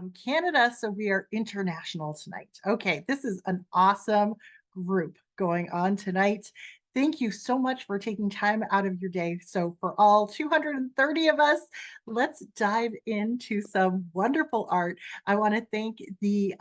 from Canada, so we are international tonight. Okay, this is an awesome group going on tonight. Thank you so much for taking time out of your day. So, for all 230 of us, let's dive into some wonderful art. I want to thank the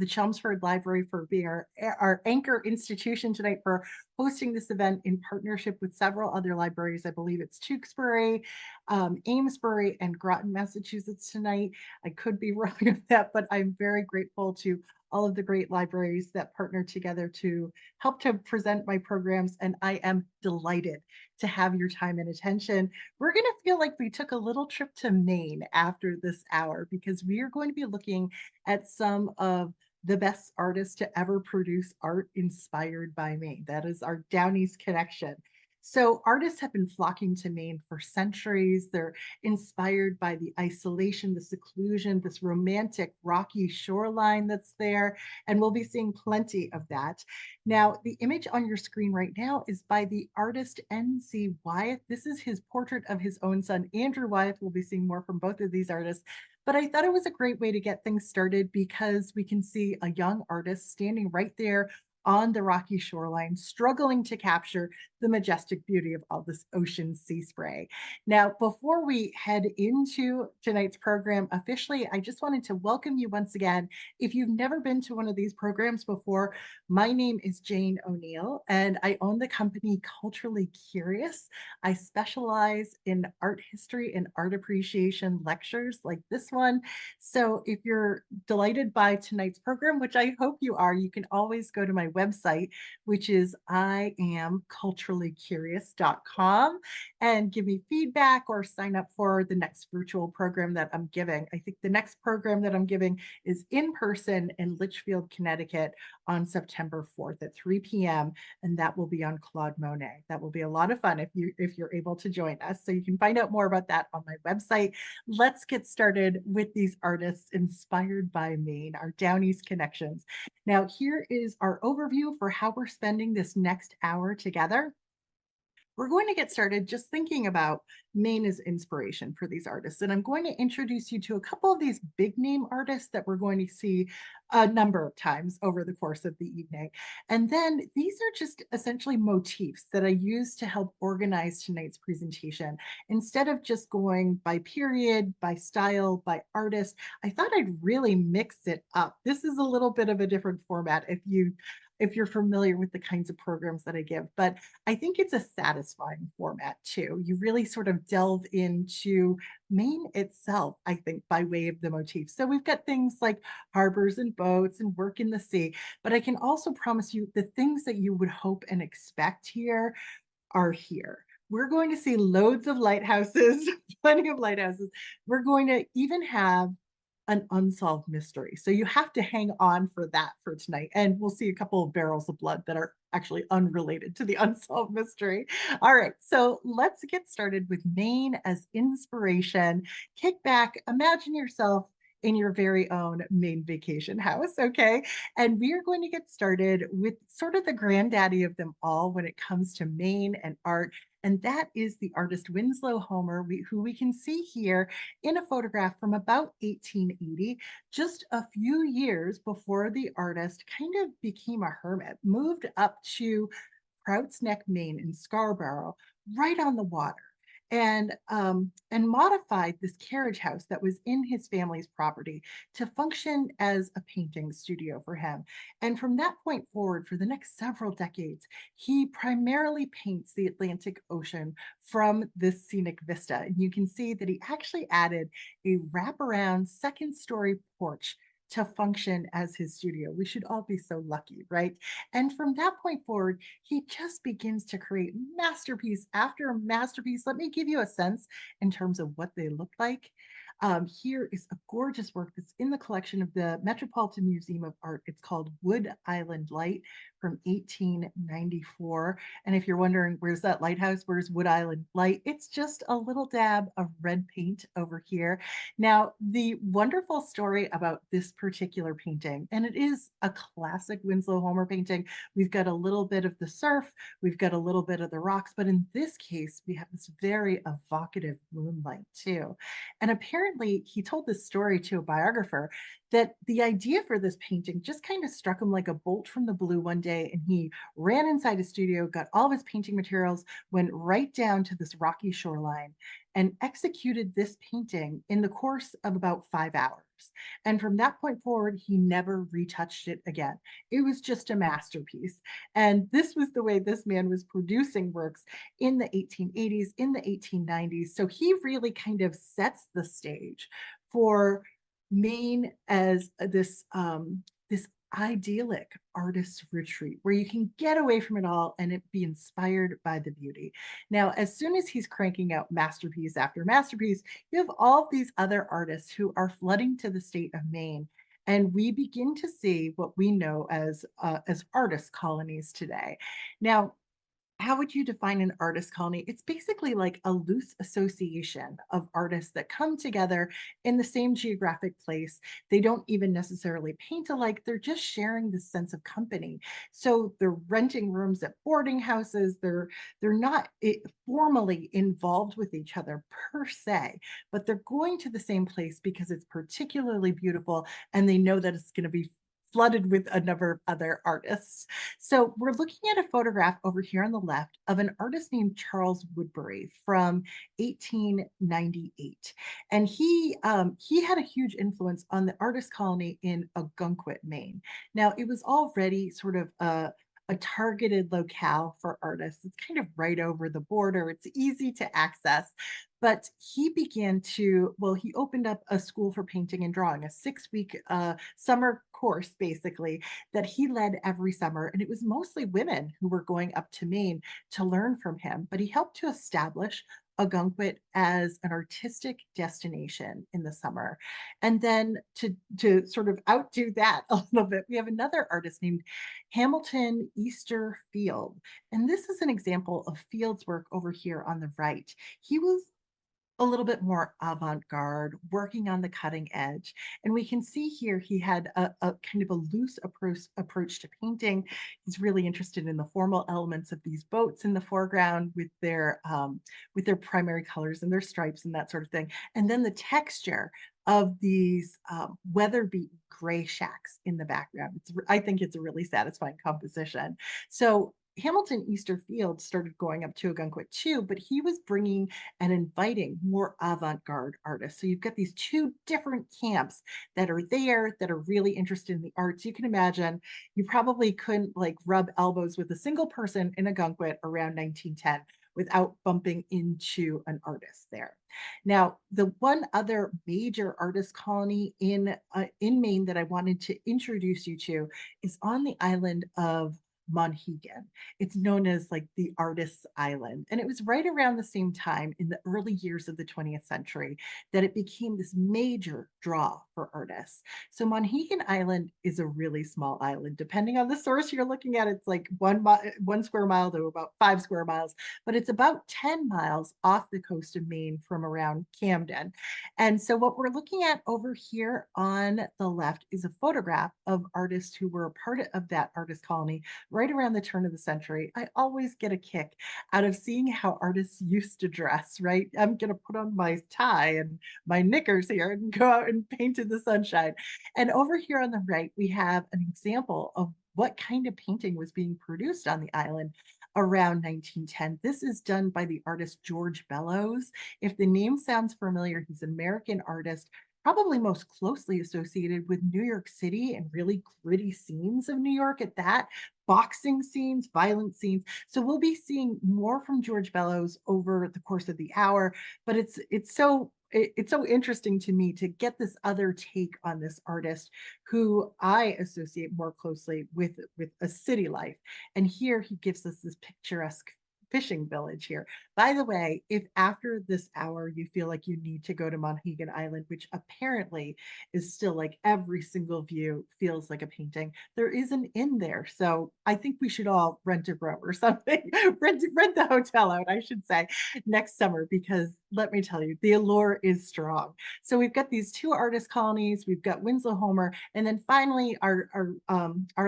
Chelmsford Library for being our anchor institution tonight for hosting this event in partnership with several other libraries. I believe it's Tewksbury, Amesbury, and Groton, Massachusetts tonight. I could be wrong of that, but I'm very grateful to all of the great libraries that partner together to help to present my programs. And I am delighted to have your time and attention. We're going to feel like we took a little trip to Maine after this hour because we are going to be looking at some of the best artists to ever produce art inspired by Maine. That is our Downeast connection. So, artists have been flocking to Maine for centuries. They're inspired by the isolation, the seclusion, this romantic rocky shoreline that's there. And we'll be seeing plenty of that. Now, the image on your screen right now is by the artist N.C. Wyeth. This is his portrait of his own son, Andrew Wyeth. We'll be seeing more from both of these artists. But I thought it was a great way to get things started because we can see a young artist standing right there on the rocky shoreline, struggling to capture the majestic beauty of all this ocean sea spray. Now, before we head into tonight's program officially, I just wanted to welcome you once again. If you've never been to one of these programs before, my name is Jane O'Neill, and I own the company Culturally Curious. I specialize in art history and art appreciation lectures like this one. So if you're delighted by tonight's program, which I hope you are, you can always go to my website, which is iamculturallycurious.com, and give me feedback or sign up for the next virtual program that I'm giving. I think the next program that I'm giving is in person in Litchfield, Connecticut on September 4th at 3 p.m. and that will be on Claude Monet. That will be a lot of fun if you're able to join us. So you can find out more about that on my website. Let's get started with these artists inspired by Maine, our Downeast connections. Now, here is our overview for how we're spending this next hour together. We're going to get started just thinking about Maine as inspiration for these artists. And I'm going to introduce you to a couple of these big name artists that we're going to see a number of times over the course of the evening. And then these are just essentially motifs that I use to help organize tonight's presentation. Instead of just going by period, by style, by artist, I thought I'd really mix it up. This is a little bit of a different format if you're familiar with the kinds of programs that I give, but I think it's a satisfying format too. You really sort of delve into Maine itself, I think, by way of the motif. So we've got things like harbors and boats and work in the sea, but I can also promise you the things that you would hope and expect here are here. We're going to see loads of lighthouses, plenty of lighthouses. We're going to even have an unsolved mystery. So you have to hang on for that for tonight. And we'll see a couple of barrels of blood that are actually unrelated to the unsolved mystery. All right, so let's get started with Maine as inspiration. Kick back, imagine yourself in your very own Maine vacation house, okay? And we are going to get started with sort of the granddaddy of them all when it comes to Maine and art. And that is the artist Winslow Homer, who we can see here in a photograph from about 1880, just a few years before the artist kind of became a hermit, moved up to Prouts Neck, Maine in Scarborough, right on the water. And modified this carriage house that was in his family's property to function as a painting studio for him. And from that point forward, for the next several decades, he primarily paints the Atlantic Ocean from this scenic vista. And you can see that he actually added a wraparound second story porch to function as his studio. We should all be so lucky, right? And from that point forward, he just begins to create masterpiece after masterpiece. Let me give you a sense in terms of what they look like. Here is a gorgeous work that's in the collection of the Metropolitan Museum of Art. It's called Wood Island Light. from 1894. And if you're wondering, where's that lighthouse? Where's Wood Island Light? It's just a little dab of red paint over here. Now, the wonderful story about this particular painting, and it is a classic Winslow Homer painting. We've got a little bit of the surf, we've got a little bit of the rocks, but in this case, we have this very evocative moonlight too. And apparently, he told this story to a biographer that the idea for this painting just kind of struck him like a bolt from the blue one day. And he ran inside his studio, got all of his painting materials, went right down to this rocky shoreline, and executed this painting in the course of about 5 hours. And from that point forward, he never retouched it again. It was just a masterpiece. And this was the way this man was producing works in the 1880s, in the 1890s. So he really kind of sets the stage for Maine as this idyllic artist retreat where you can get away from it all and it be inspired by the beauty. Now, as soon as he's cranking out masterpiece after masterpiece, you have all these other artists who are flooding to the state of Maine. And we begin to see what we know as artist colonies today. Now, how would you define an artist colony? It's basically like a loose association of artists that come together in the same geographic place. They don't even necessarily paint alike, they're just sharing this sense of company. So they're renting rooms at boarding houses. They're not formally involved with each other per se, but they're going to the same place because it's particularly beautiful and they know that it's going to be flooded with a number of other artists. So we're looking at a photograph over here on the left of an artist named Charles Woodbury from 1898. And he had a huge influence on the artist colony in Ogunquit, Maine. Now, it was already sort of a targeted locale for artists. It's kind of right over the border. It's easy to access. But he began to, well, he opened up a school for painting and drawing, a 6 week summer course, basically, that he led every summer. And it was mostly women who were going up to Maine to learn from him. But he helped to establish Ogunquit as an artistic destination in the summer. And then to sort of outdo that a little bit, we have another artist named Hamilton Easter Field. And this is an example of Field's work over here on the right. He was a little bit more avant-garde, working on the cutting edge. And we can see here he had a kind of a loose approach to painting. He's really interested in the formal elements of these boats in the foreground with their primary colors and their stripes and that sort of thing. And then the texture of these weather-beaten gray shacks in the background. I think it's a really satisfying composition. So Hamilton Easter Field started going up to Ogunquit too, but he was bringing and inviting more avant-garde artists. So you've got these two different camps that are there that are really interested in the arts. You can imagine you probably couldn't like rub elbows with a single person in Ogunquit around 1910 without bumping into an artist there. Now, the one other major artist colony in Maine that I wanted to introduce you to is on the island of Monhegan. It's known as like the artist's island. And it was right around the same time in the early years of the 20th century that it became this major draw for artists. So Monhegan Island is a really small island. Depending on the source you're looking at, it's like 1 square mile to about 5 square miles, but it's about 10 miles off the coast of Maine from around Camden. And so what we're looking at over here on the left is a photograph of artists who were a part of that artist colony right around the turn of the century. I always get a kick out of seeing how artists used to dress, right? I'm going to put on my tie and my knickers here and go out and paint in the sunshine. And over here on the right, we have an example of what kind of painting was being produced on the island around 1910. This is done by the artist George Bellows. If the name sounds familiar, he's an American artist, probably most closely associated with New York City and really gritty scenes of New York at that, boxing scenes, violent scenes. So we'll be seeing more from George Bellows over the course of the hour, but it's so interesting to me to get this other take on this artist who I associate more closely with a city life. And here he gives us this picturesque fishing village here. By the way, if after this hour you feel like you need to go to Monhegan Island, which apparently is still like every single view feels like a painting, there is an inn there. So I think we should all rent a room or something, rent the hotel out, I should say, next summer, because let me tell you, the allure is strong. So we've got these two artist colonies, we've got Winslow Homer, and then finally our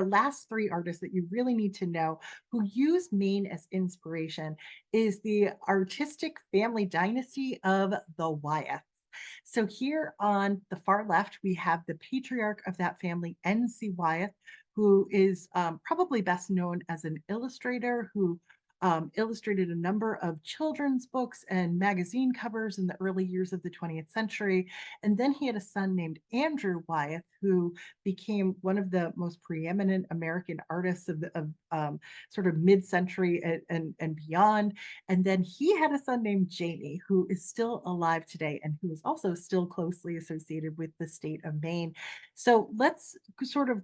last three artists that you really need to know who use Maine as inspiration is the artistic family dynasty of the Wyeths. So here on the far left, we have the patriarch of that family, N.C. Wyeth, who is probably best known as an illustrator who illustrated a number of children's books and magazine covers in the early years of the 20th century. And then he had a son named Andrew Wyeth, who became one of the most preeminent American artists of sort of mid-century and beyond. And then he had a son named Jamie, who is still alive today and who is also still closely associated with the state of Maine. So let's sort of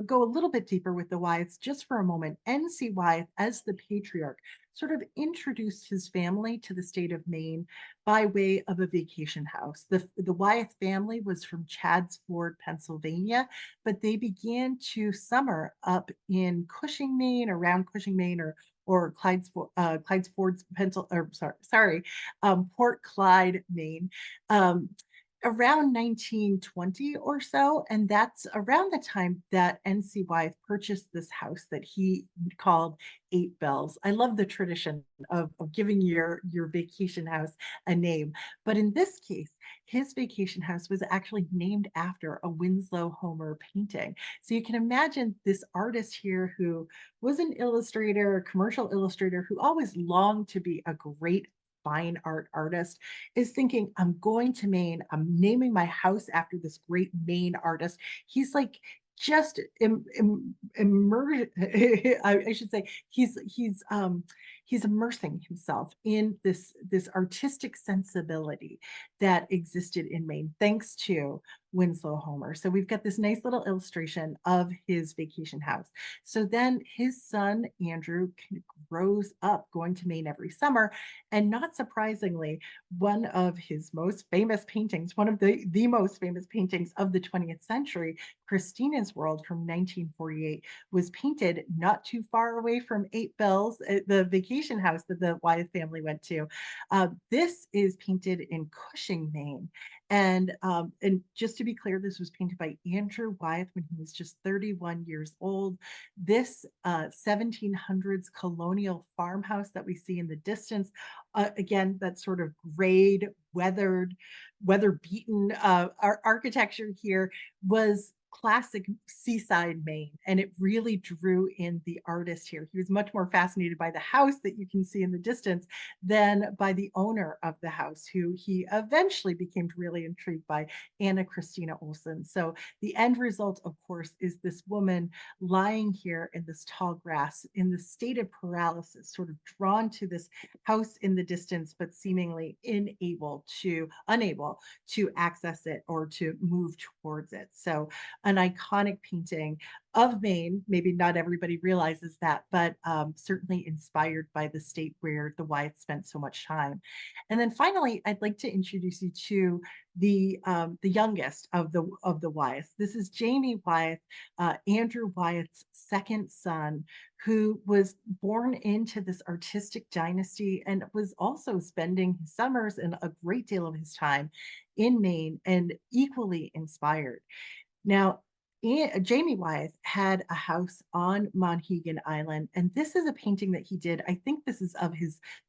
go a little bit deeper with the Wyeths just for a moment. N.C. Wyeth, as the patriarch, sort of introduced his family to the state of Maine by way of a vacation house. The Wyeth family was from Chadds Ford, Pennsylvania, but they began to summer up in Cushing, Maine, around Cushing, Maine, or Clyde's Ford's Pencil, or sorry, Port Clyde, Maine. Um, Around 1920 or so, and that's around the time that N.C. Wyeth purchased this house that he called Eight Bells. I love the tradition of giving your vacation house a name, but in this case, his vacation house was actually named after a Winslow Homer painting. So you can imagine this artist here who was an illustrator, a commercial illustrator who always longed to be a great fine art artist is thinking, I'm going to Maine. I'm naming my house after this great Maine artist. He's like just immersed. I should say he's immersing himself in this artistic sensibility that existed in Maine, thanks to Winslow Homer. So we've got this nice little illustration of his vacation house. So then his son Andrew grows up going to Maine every summer, and not surprisingly, one of his most famous paintings, one of the most famous paintings of the 20th century, Christina's World from 1948, was painted not too far away from Eight Bells, the vacation house that the Wyeth family went to. This is painted in Cushing, Maine. And just to be clear, this was painted by Andrew Wyeth when he was just 31 years old. This 1700s colonial farmhouse that we see in the distance, again, that sort of grayed, weather beaten architecture here was classic seaside Maine, and it really drew in the artist here. He was much more fascinated by the house that you can see in the distance than by the owner of the house, who he eventually became really intrigued by, Anna Christina Olson. So the end result, of course, is this woman lying here in this tall grass in the state of paralysis, sort of drawn to this house in the distance, but seemingly unable to access it or to move towards it. So an iconic painting of Maine. Maybe not everybody realizes that, but certainly inspired by the state where the Wyeth spent so much time. And then finally, I'd like to introduce you to the youngest of the Wyeths. This is Jamie Wyeth, Andrew Wyeth's second son, who was born into this artistic dynasty and was also spending his summers and a great deal of his time in Maine and equally inspired. Now, Jamie Wyeth had a house on Monhegan Island, and this is a painting that he did. I think this is of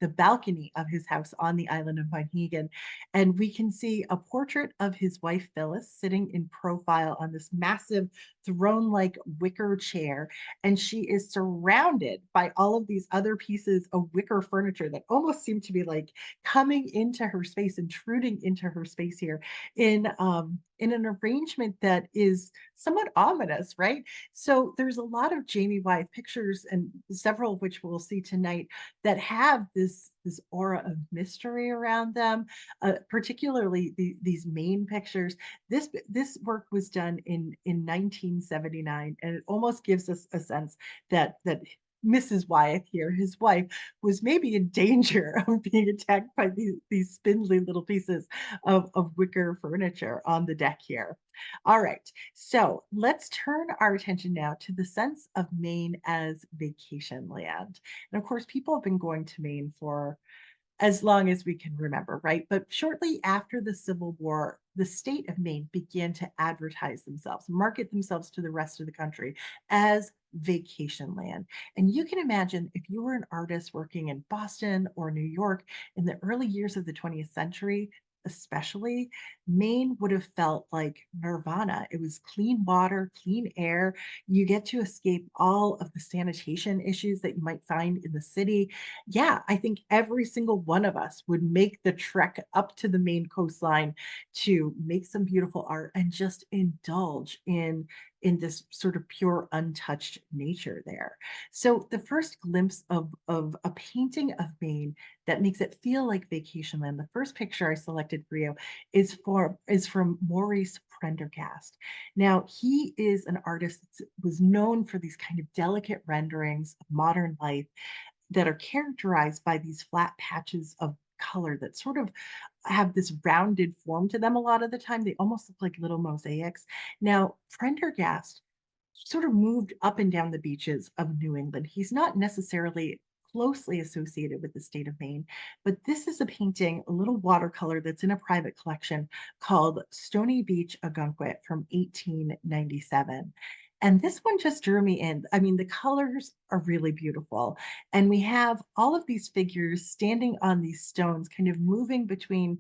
the balcony of his house on the island of Monhegan, and we can see a portrait of his wife Phyllis sitting in profile on this massive throne-like wicker chair, and she is surrounded by all of these other pieces of wicker furniture that almost seem to be like coming into her space, intruding into her space here in an arrangement that is somewhat ominous, right? So there's a lot of Jamie Wyeth pictures, and several of which we'll see tonight, that have this aura of mystery around them, particularly these Maine pictures. This work was done in 1979, and it almost gives us a sense that Mrs. Wyeth here, his wife, was maybe in danger of being attacked by these spindly little pieces of wicker furniture on the deck here. All right, so let's turn our attention now to the sense of Maine as vacation land. And of course, people have been going to Maine for as long as we can remember, right? But shortly after the Civil War, the state of Maine began to advertise themselves, market themselves to the rest of the country as vacation land. And you can imagine if you were an artist working in Boston or New York in the early years of the 20th century, especially, Maine would have felt like nirvana. It was clean water, clean air. You get to escape all of the sanitation issues that you might find in the city. Yeah, I think every single one of us would make the trek up to the Maine coastline to make some beautiful art and just indulge in this sort of pure untouched nature there. So the first glimpse of a painting of Maine that makes it feel like vacation land, the first picture I selected for you is from Maurice Prendergast. Now, he is an artist that was known for these kind of delicate renderings of modern life that are characterized by these flat patches of color that sort of have this rounded form to them a lot of the time. They almost look like little mosaics. Now, Prendergast sort of moved up and down the beaches of New England. He's not necessarily closely associated with the state of Maine, but this is a painting, a little watercolor that's in a private collection called Stony Beach Ogunquit from 1897. And this one just drew me in. I mean, the colors are really beautiful. And we have all of these figures standing on these stones, kind of moving between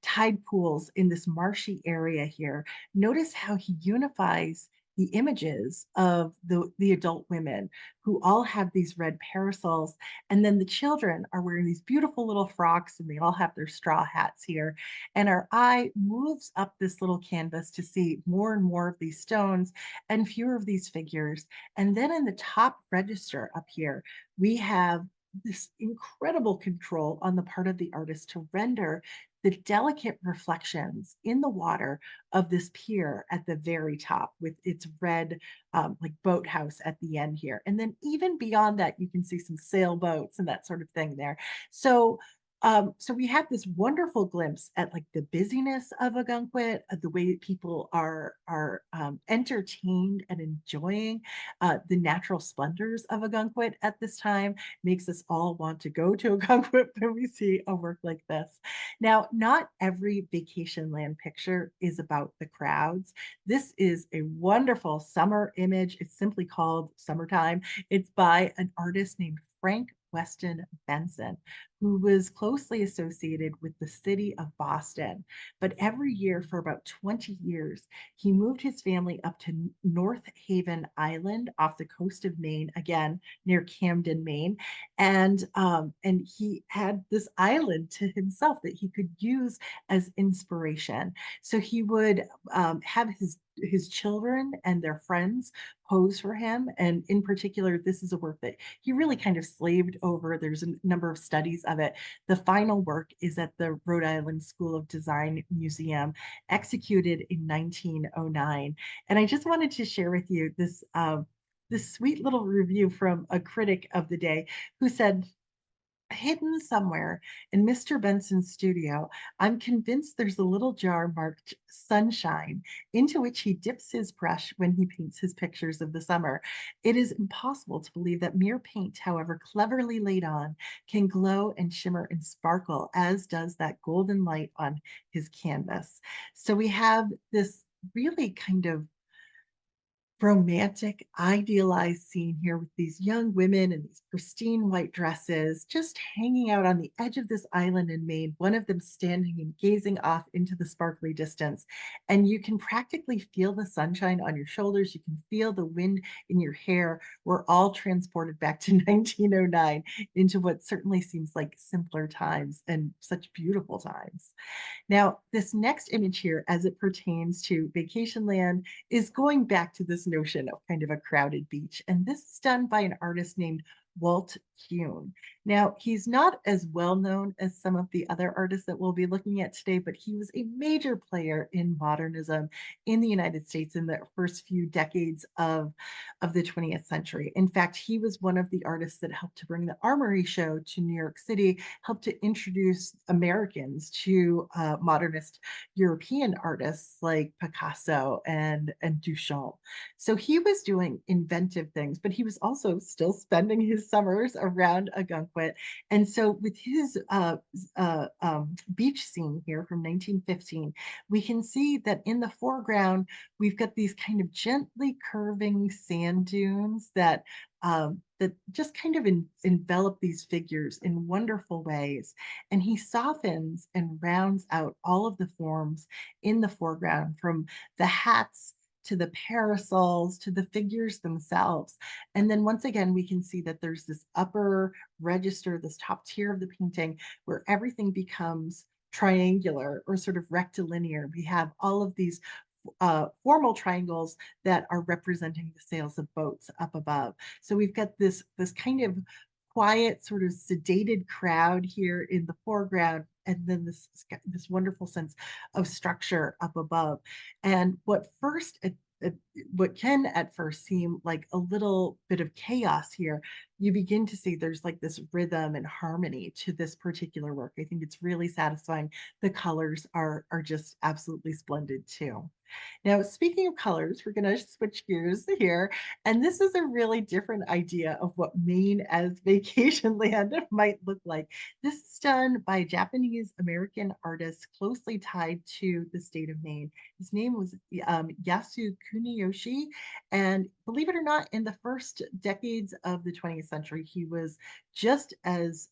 tide pools in this marshy area here. Notice how he unifies the images of the adult women who all have these red parasols. And then the children are wearing these beautiful little frocks and they all have their straw hats here. And our eye moves up this little canvas to see more and more of these stones and fewer of these figures. And then in the top register up here, we have this incredible control on the part of the artist to render the delicate reflections in the water of this pier at the very top with its red like boathouse at the end here. And then even beyond that, you can see some sailboats and that sort of thing there. So so we have this wonderful glimpse at like the busyness of Ogunquit, the way that people are entertained and enjoying the natural splendors of Ogunquit at this time. Makes us all want to go to Ogunquit when we see a work like this. Now, not every vacation land picture is about the crowds. This is a wonderful summer image. It's simply called Summertime. It's by an artist named Frank Weston Benson, who was closely associated with the city of Boston. But every year for about 20 years, he moved his family up to North Haven Island off the coast of Maine, again near Camden, Maine, and he had this island to himself that he could use as inspiration. So he would have his children and their friends pose for him. And in particular, this is a work that he really kind of slaved over. There's a number of studies of it. The final work is at the Rhode Island School of Design Museum, executed in 1909. And I just wanted to share with you this sweet little review from a critic of the day who said, hidden somewhere in Mr. Benson's studio, I'm convinced there's a little jar marked sunshine into which he dips his brush when he paints his pictures of the summer. It is impossible to believe that mere paint, however cleverly laid on, can glow and shimmer and sparkle as does that golden light on his canvas. So we have this really kind of romantic, idealized scene here with these young women in these pristine white dresses, just hanging out on the edge of this island in Maine, one of them standing and gazing off into the sparkly distance. And you can practically feel the sunshine on your shoulders. You can feel the wind in your hair. We're all transported back to 1909 into what certainly seems like simpler times and such beautiful times. Now, this next image here, as it pertains to vacation land, is going back to this notion of kind of a crowded beach. And this is done by an artist named Walt Kuhn. Now, he's not as well known as some of the other artists that we'll be looking at today, but he was a major player in modernism in the United States in the first few decades of the 20th century. In fact, he was one of the artists that helped to bring the Armory Show to New York City, helped to introduce Americans to modernist European artists like Picasso and Duchamp. So he was doing inventive things, but he was also still spending his summers around Ogunquit. And so with his beach scene here from 1915, we can see that in the foreground, we've got these kind of gently curving sand dunes that just kind of envelop these figures in wonderful ways. And he softens and rounds out all of the forms in the foreground, from the hats to the parasols to the figures themselves. And then once again, we can see that there's this upper register, this top tier of the painting, where everything becomes triangular or sort of rectilinear. We have all of these formal triangles that are representing the sails of boats up above. So we've got this kind of quiet, sort of sedated crowd here in the foreground, and then this wonderful sense of structure up above. And uh, what can at first seem like a little bit of chaos here, you begin to see there's like this rhythm and harmony to this particular work. I think it's really satisfying. The colors are just absolutely splendid too. Now, speaking of colors, we're going to switch gears here. And this is a really different idea of what Maine as vacation land might look like. This is done by a Japanese American artist closely tied to the state of Maine. His name was Yasu Kuniyoshi. And believe it or not, in the first decades of the 20th century, he was just as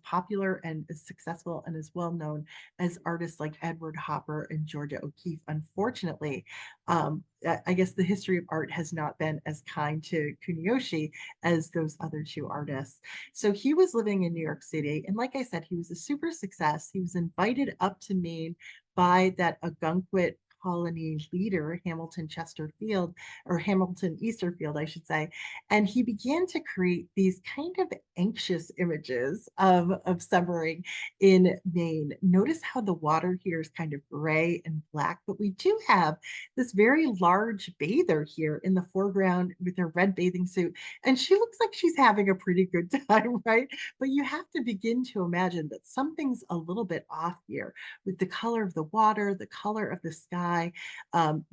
popular and as successful and as well known as artists like Edward Hopper and Georgia O'Keeffe. Unfortunately, I guess the history of art has not been as kind to Kuniyoshi as those other two artists. So he was living in New York City. And like I said, he was a super success. He was invited up to Maine by that Ogunquit colony leader, Hamilton Chesterfield, or Hamilton Easterfield, I should say. And he began to create these kind of anxious images of summering in Maine. Notice how the water here is kind of gray and black, but we do have this very large bather here in the foreground with her red bathing suit. And she looks like she's having a pretty good time, right? But you have to begin to imagine that something's a little bit off here with the color of the water, the color of the sky.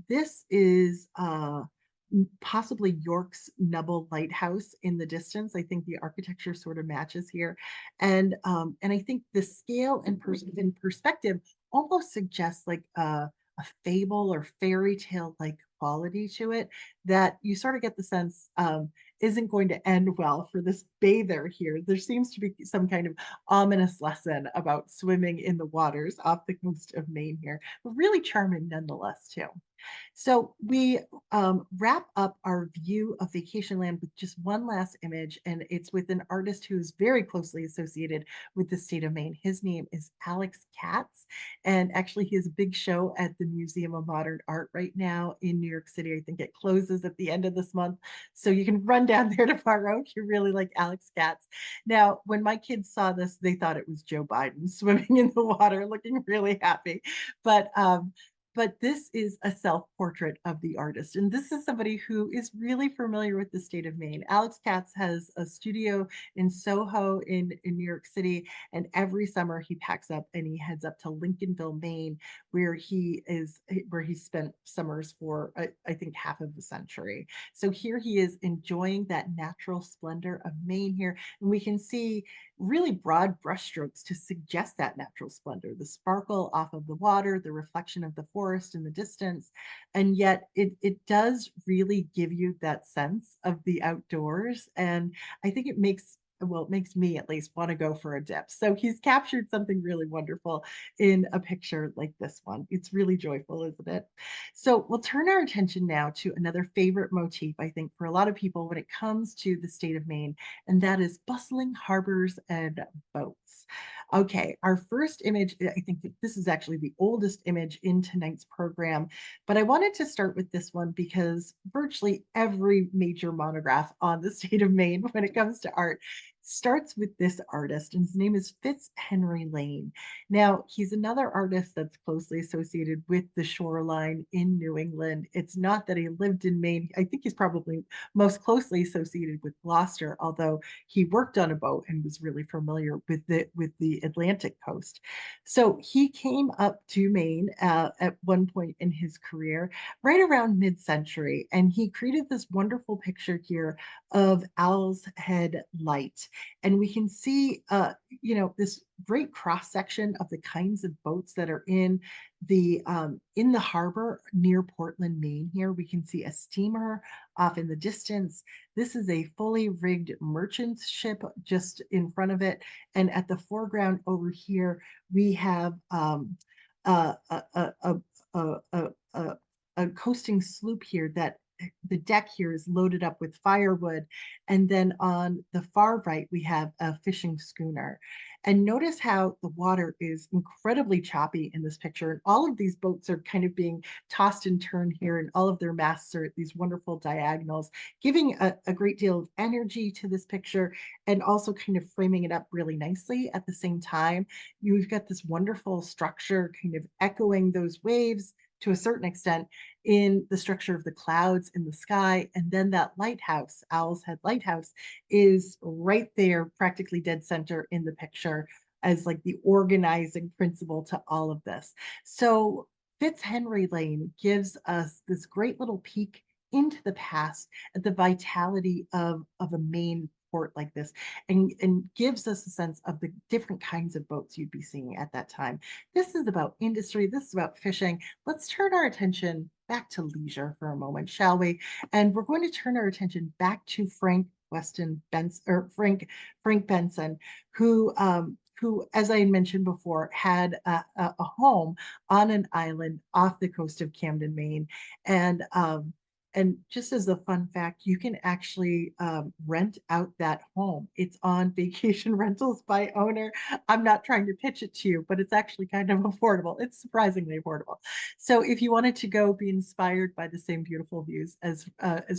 This is possibly York's Nubble Lighthouse in the distance. I think the architecture sort of matches here, and I think the scale and perspective almost suggests like a fable or fairy tale like quality to it that you sort of get the sense isn't going to end well for this bather here. There seems to be some kind of ominous lesson about swimming in the waters off the coast of Maine here, but really charming nonetheless, too. So we wrap up our view of Vacation Land with just one last image, and it's with an artist who's very closely associated with the state of Maine. His name is Alex Katz, and actually he has a big show at the Museum of Modern Art right now in New York City. I think it closes at the end of this month, so you can run down there tomorrow if you really like Alex Katz. Now, when my kids saw this, they thought it was Joe Biden swimming in the water, looking really happy. But but this is a self-portrait of the artist. And this is somebody who is really familiar with the state of Maine. Alex Katz has a studio in Soho in New York City. And every summer he packs up and he heads up to Lincolnville, Maine, where he spent summers for, I think, half of a century. So here he is enjoying that natural splendor of Maine here. And we can see really broad brushstrokes to suggest that natural splendor, the sparkle off of the water, the reflection of the forest in the distance. And yet it does really give you that sense of the outdoors. And I think it makes well, it makes me at least want to go for a dip. So he's captured something really wonderful in a picture like this one. It's really joyful, isn't it? So we'll turn our attention now to another favorite motif, I think, for a lot of people when it comes to the state of Maine, and that is bustling harbors and boats. Okay, our first image, I think that this is actually the oldest image in tonight's program, but I wanted to start with this one because virtually every major monograph on the state of Maine when it comes to art starts with this artist, and his name is Fitzhenry Lane. Now, he's another artist that's closely associated with the shoreline in New England. It's not that he lived in Maine. I think he's probably most closely associated with Gloucester, although he worked on a boat and was really familiar with the Atlantic coast. So he came up to Maine at one point in his career, right around mid-century, and he created this wonderful picture here of Owl's Head Light. And we can see, this great cross section of the kinds of boats that are in the harbor near Portland, Maine. Here we can see a steamer off in the distance. This is a fully rigged merchant ship just in front of it, and at the foreground over here we have a, a, a, a, a, a, a a coasting sloop here that the deck here is loaded up with firewood. And then on the far right, we have a fishing schooner. And notice how the water is incredibly choppy in this picture. And all of these boats are kind of being tossed and turned here, and all of their masts are at these wonderful diagonals, giving a great deal of energy to this picture and also kind of framing it up really nicely at the same time. You've got this wonderful structure kind of echoing those waves to a certain extent in the structure of the clouds in the sky. And then that lighthouse, Owl's Head Lighthouse, is right there, practically dead center in the picture as like the organizing principle to all of this. So Fitzhenry Lane gives us this great little peek into the past at the vitality of a Maine port like this, and gives us a sense of the different kinds of boats you'd be seeing at that time. This is about industry, this is about fishing. Let's turn our attention back to leisure for a moment, shall we? And we're going to turn our attention back to Frank Benson, who, as I mentioned before, had a home on an island off the coast of Camden, Maine, and and just as a fun fact, you can actually rent out that home. It's on Vacation Rentals by Owner. I'm not trying to pitch it to you, but it's actually kind of affordable. It's surprisingly affordable. So if you wanted to go be inspired by the same beautiful views as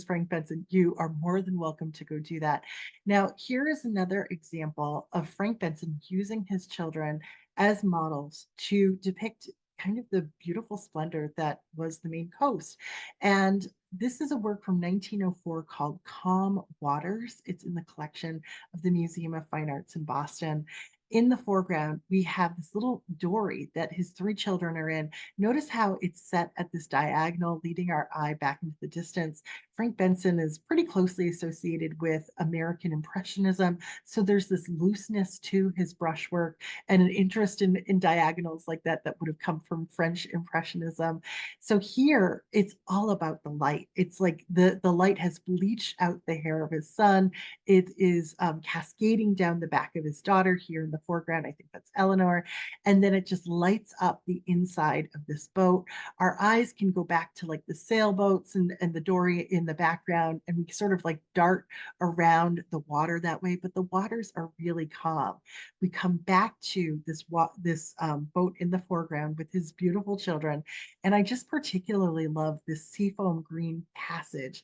Frank Benson, you are more than welcome to go do that. Now, here is another example of Frank Benson using his children as models to depict kind of the beautiful splendor that was the Maine coast. And this is a work from 1904 called Calm Waters. It's in the collection of the Museum of Fine Arts in Boston. In the foreground, we have this little dory that his three children are in. Notice how it's set at this diagonal, leading our eye back into the distance. Frank Benson is pretty closely associated with American Impressionism, so there's this looseness to his brushwork and an interest in diagonals like that that would have come from French Impressionism. So here it's all about the light. It's like the light has bleached out the hair of his son. It is cascading down the back of his daughter here in the foreground. I think that's Eleanor. And then it just lights up the inside of this boat. Our eyes can go back to like the sailboats and the dory in the background, and we sort of like dart around the water that way, but the waters are really calm. We come back to this boat in the foreground with his beautiful children, and I just particularly love this seafoam green passage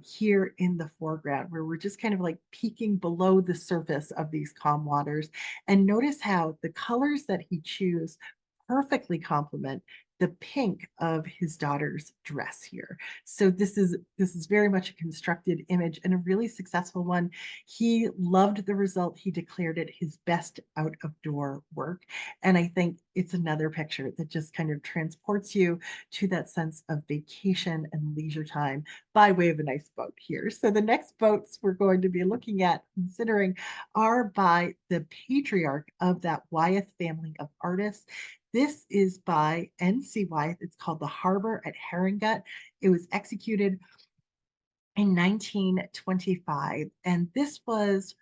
here in the foreground, where we're just kind of like peeking below the surface of these calm waters. And notice how the colors that he chooses perfectly complement the pink of his daughter's dress here. So this is very much a constructed image and a really successful one. He loved the result. He declared it his best out of door work. And I think it's another picture that just kind of transports you to that sense of vacation and leisure time by way of a nice boat here. So the next boats we're going to be looking at, considering, are by the patriarch of that Wyeth family of artists. This is by N.C. Wyeth. It's called The Harbor at Harringott. It was executed in 1925, and this was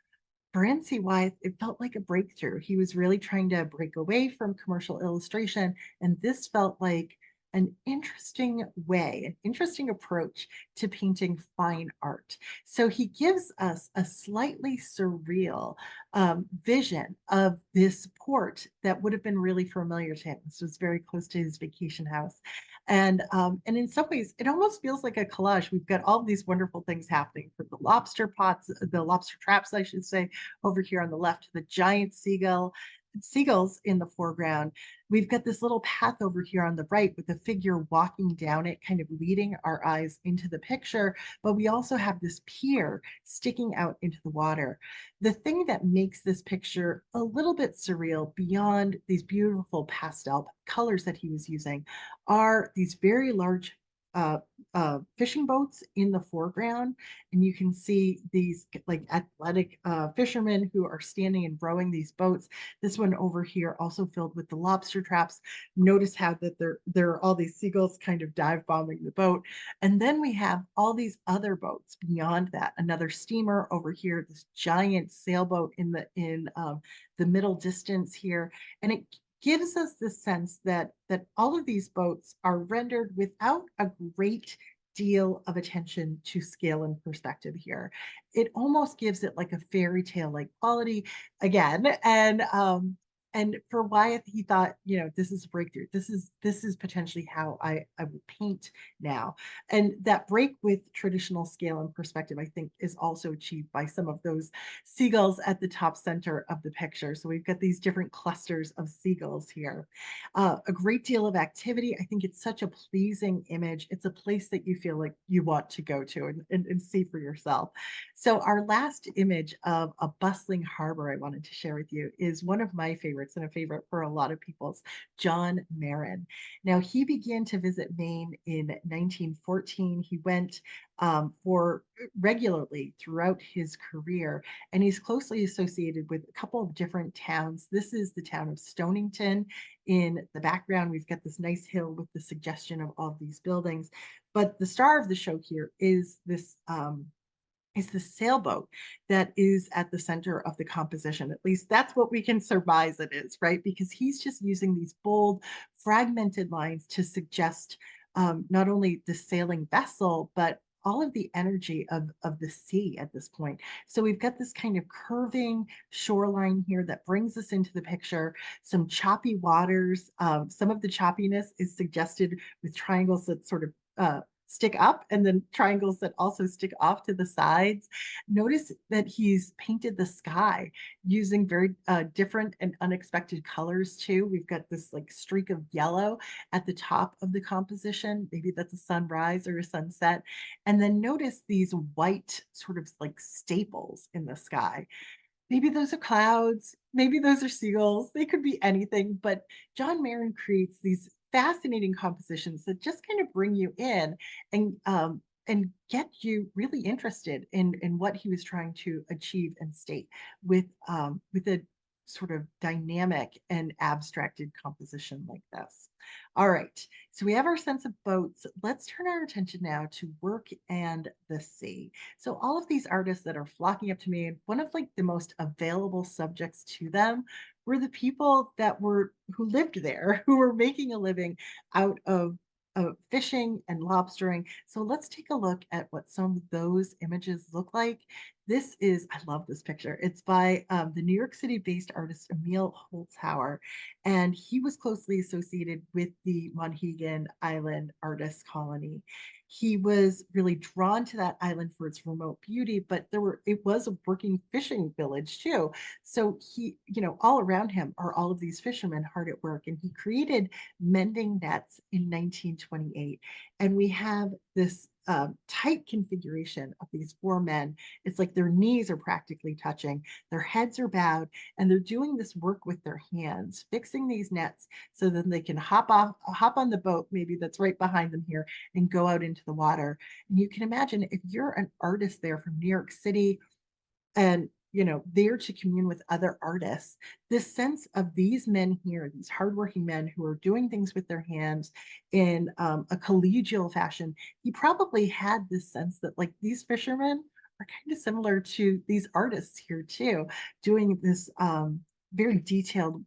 for NC Wyeth, it felt like a breakthrough. He was really trying to break away from commercial illustration, and this felt like an interesting way, an interesting approach to painting fine art. So he gives us a slightly surreal vision of this port that would have been really familiar to him. This was very close to his vacation house. And in some ways, it almost feels like a collage. We've got all these wonderful things happening from the lobster pots, the lobster traps, I should say, over here on the left, the giant seagulls in the foreground. We've got this little path over here on the right with a figure walking down it, kind of leading our eyes into the picture. But we also have this pier sticking out into the water. The thing that makes this picture a little bit surreal beyond these beautiful pastel colors that he was using are these very large uh, fishing boats in the foreground, and you can see these like athletic fishermen who are standing and rowing these boats. This one over here also filled with the lobster traps. Notice how that there are all these seagulls kind of dive bombing the boat, and then we have all these other boats beyond that. Another steamer over here, this giant sailboat in the middle distance here, and it gives us the sense that all of these boats are rendered without a great deal of attention to scale and perspective here. It almost gives it like a fairy tale like quality again. And for Wyeth, he thought, this is a breakthrough. This is potentially how I would paint now. And that break with traditional scale and perspective, I think, is also achieved by some of those seagulls at the top center of the picture. So we've got these different clusters of seagulls here. A great deal of activity. I think it's such a pleasing image. It's a place that you feel like you want to go to and see for yourself. So our last image of a bustling harbor I wanted to share with you is one of my favorites and a favorite for a lot of people's, John Marin. Now, he began to visit Maine in 1914. He went for regularly throughout his career, and he's closely associated with a couple of different towns. This is the town of Stonington. In the background, we've got this nice hill with the suggestion of all of these buildings. But the star of the show here is the sailboat that is at the center of the composition. At least that's what we can surmise it is, right? Because he's just using these bold, fragmented lines to suggest not only the sailing vessel, but all of the energy of the sea at this point. So we've got this kind of curving shoreline here that brings us into the picture, some choppy waters. Some of the choppiness is suggested with triangles that sort of stick up and then triangles that also stick off to the sides. Notice that he's painted the sky using very different and unexpected colors too. We've got this like streak of yellow at the top of the composition. Maybe that's a sunrise or a sunset. And then notice these white sort of like staples in the sky. Maybe those are clouds, maybe those are seagulls, they could be anything, but John Marin creates these fascinating compositions that just kind of bring you in and get you really interested in what he was trying to achieve and state with a sort of dynamic and abstracted composition like this. All right, so we have our sense of boats. Let's turn our attention now to work and the sea. So all of these artists that are flocking up to me, one of like the most available subjects to them were the people who lived there, who were making a living out of fishing and lobstering. So let's take a look at what some of those images look like. I love this picture. It's by the New York City based artist Emil Holzhauer, and he was closely associated with the Monhegan Island artist colony. He was really drawn to that island for its remote beauty, but it was a working fishing village too. So all around him are all of these fishermen hard at work, and he created mending nets in 1928. And we have this tight configuration of these four men. It's like their knees are practically touching, their heads are bowed, and they're doing this work with their hands, fixing these nets so that they can hop on the boat, maybe that's right behind them here, and go out into the water. And you can imagine if you're an artist there from New York City and there to commune with other artists, this sense of these men here, these hardworking men who are doing things with their hands in a collegial fashion. He probably had this sense that like these fishermen are kind of similar to these artists here too, doing this very detailed,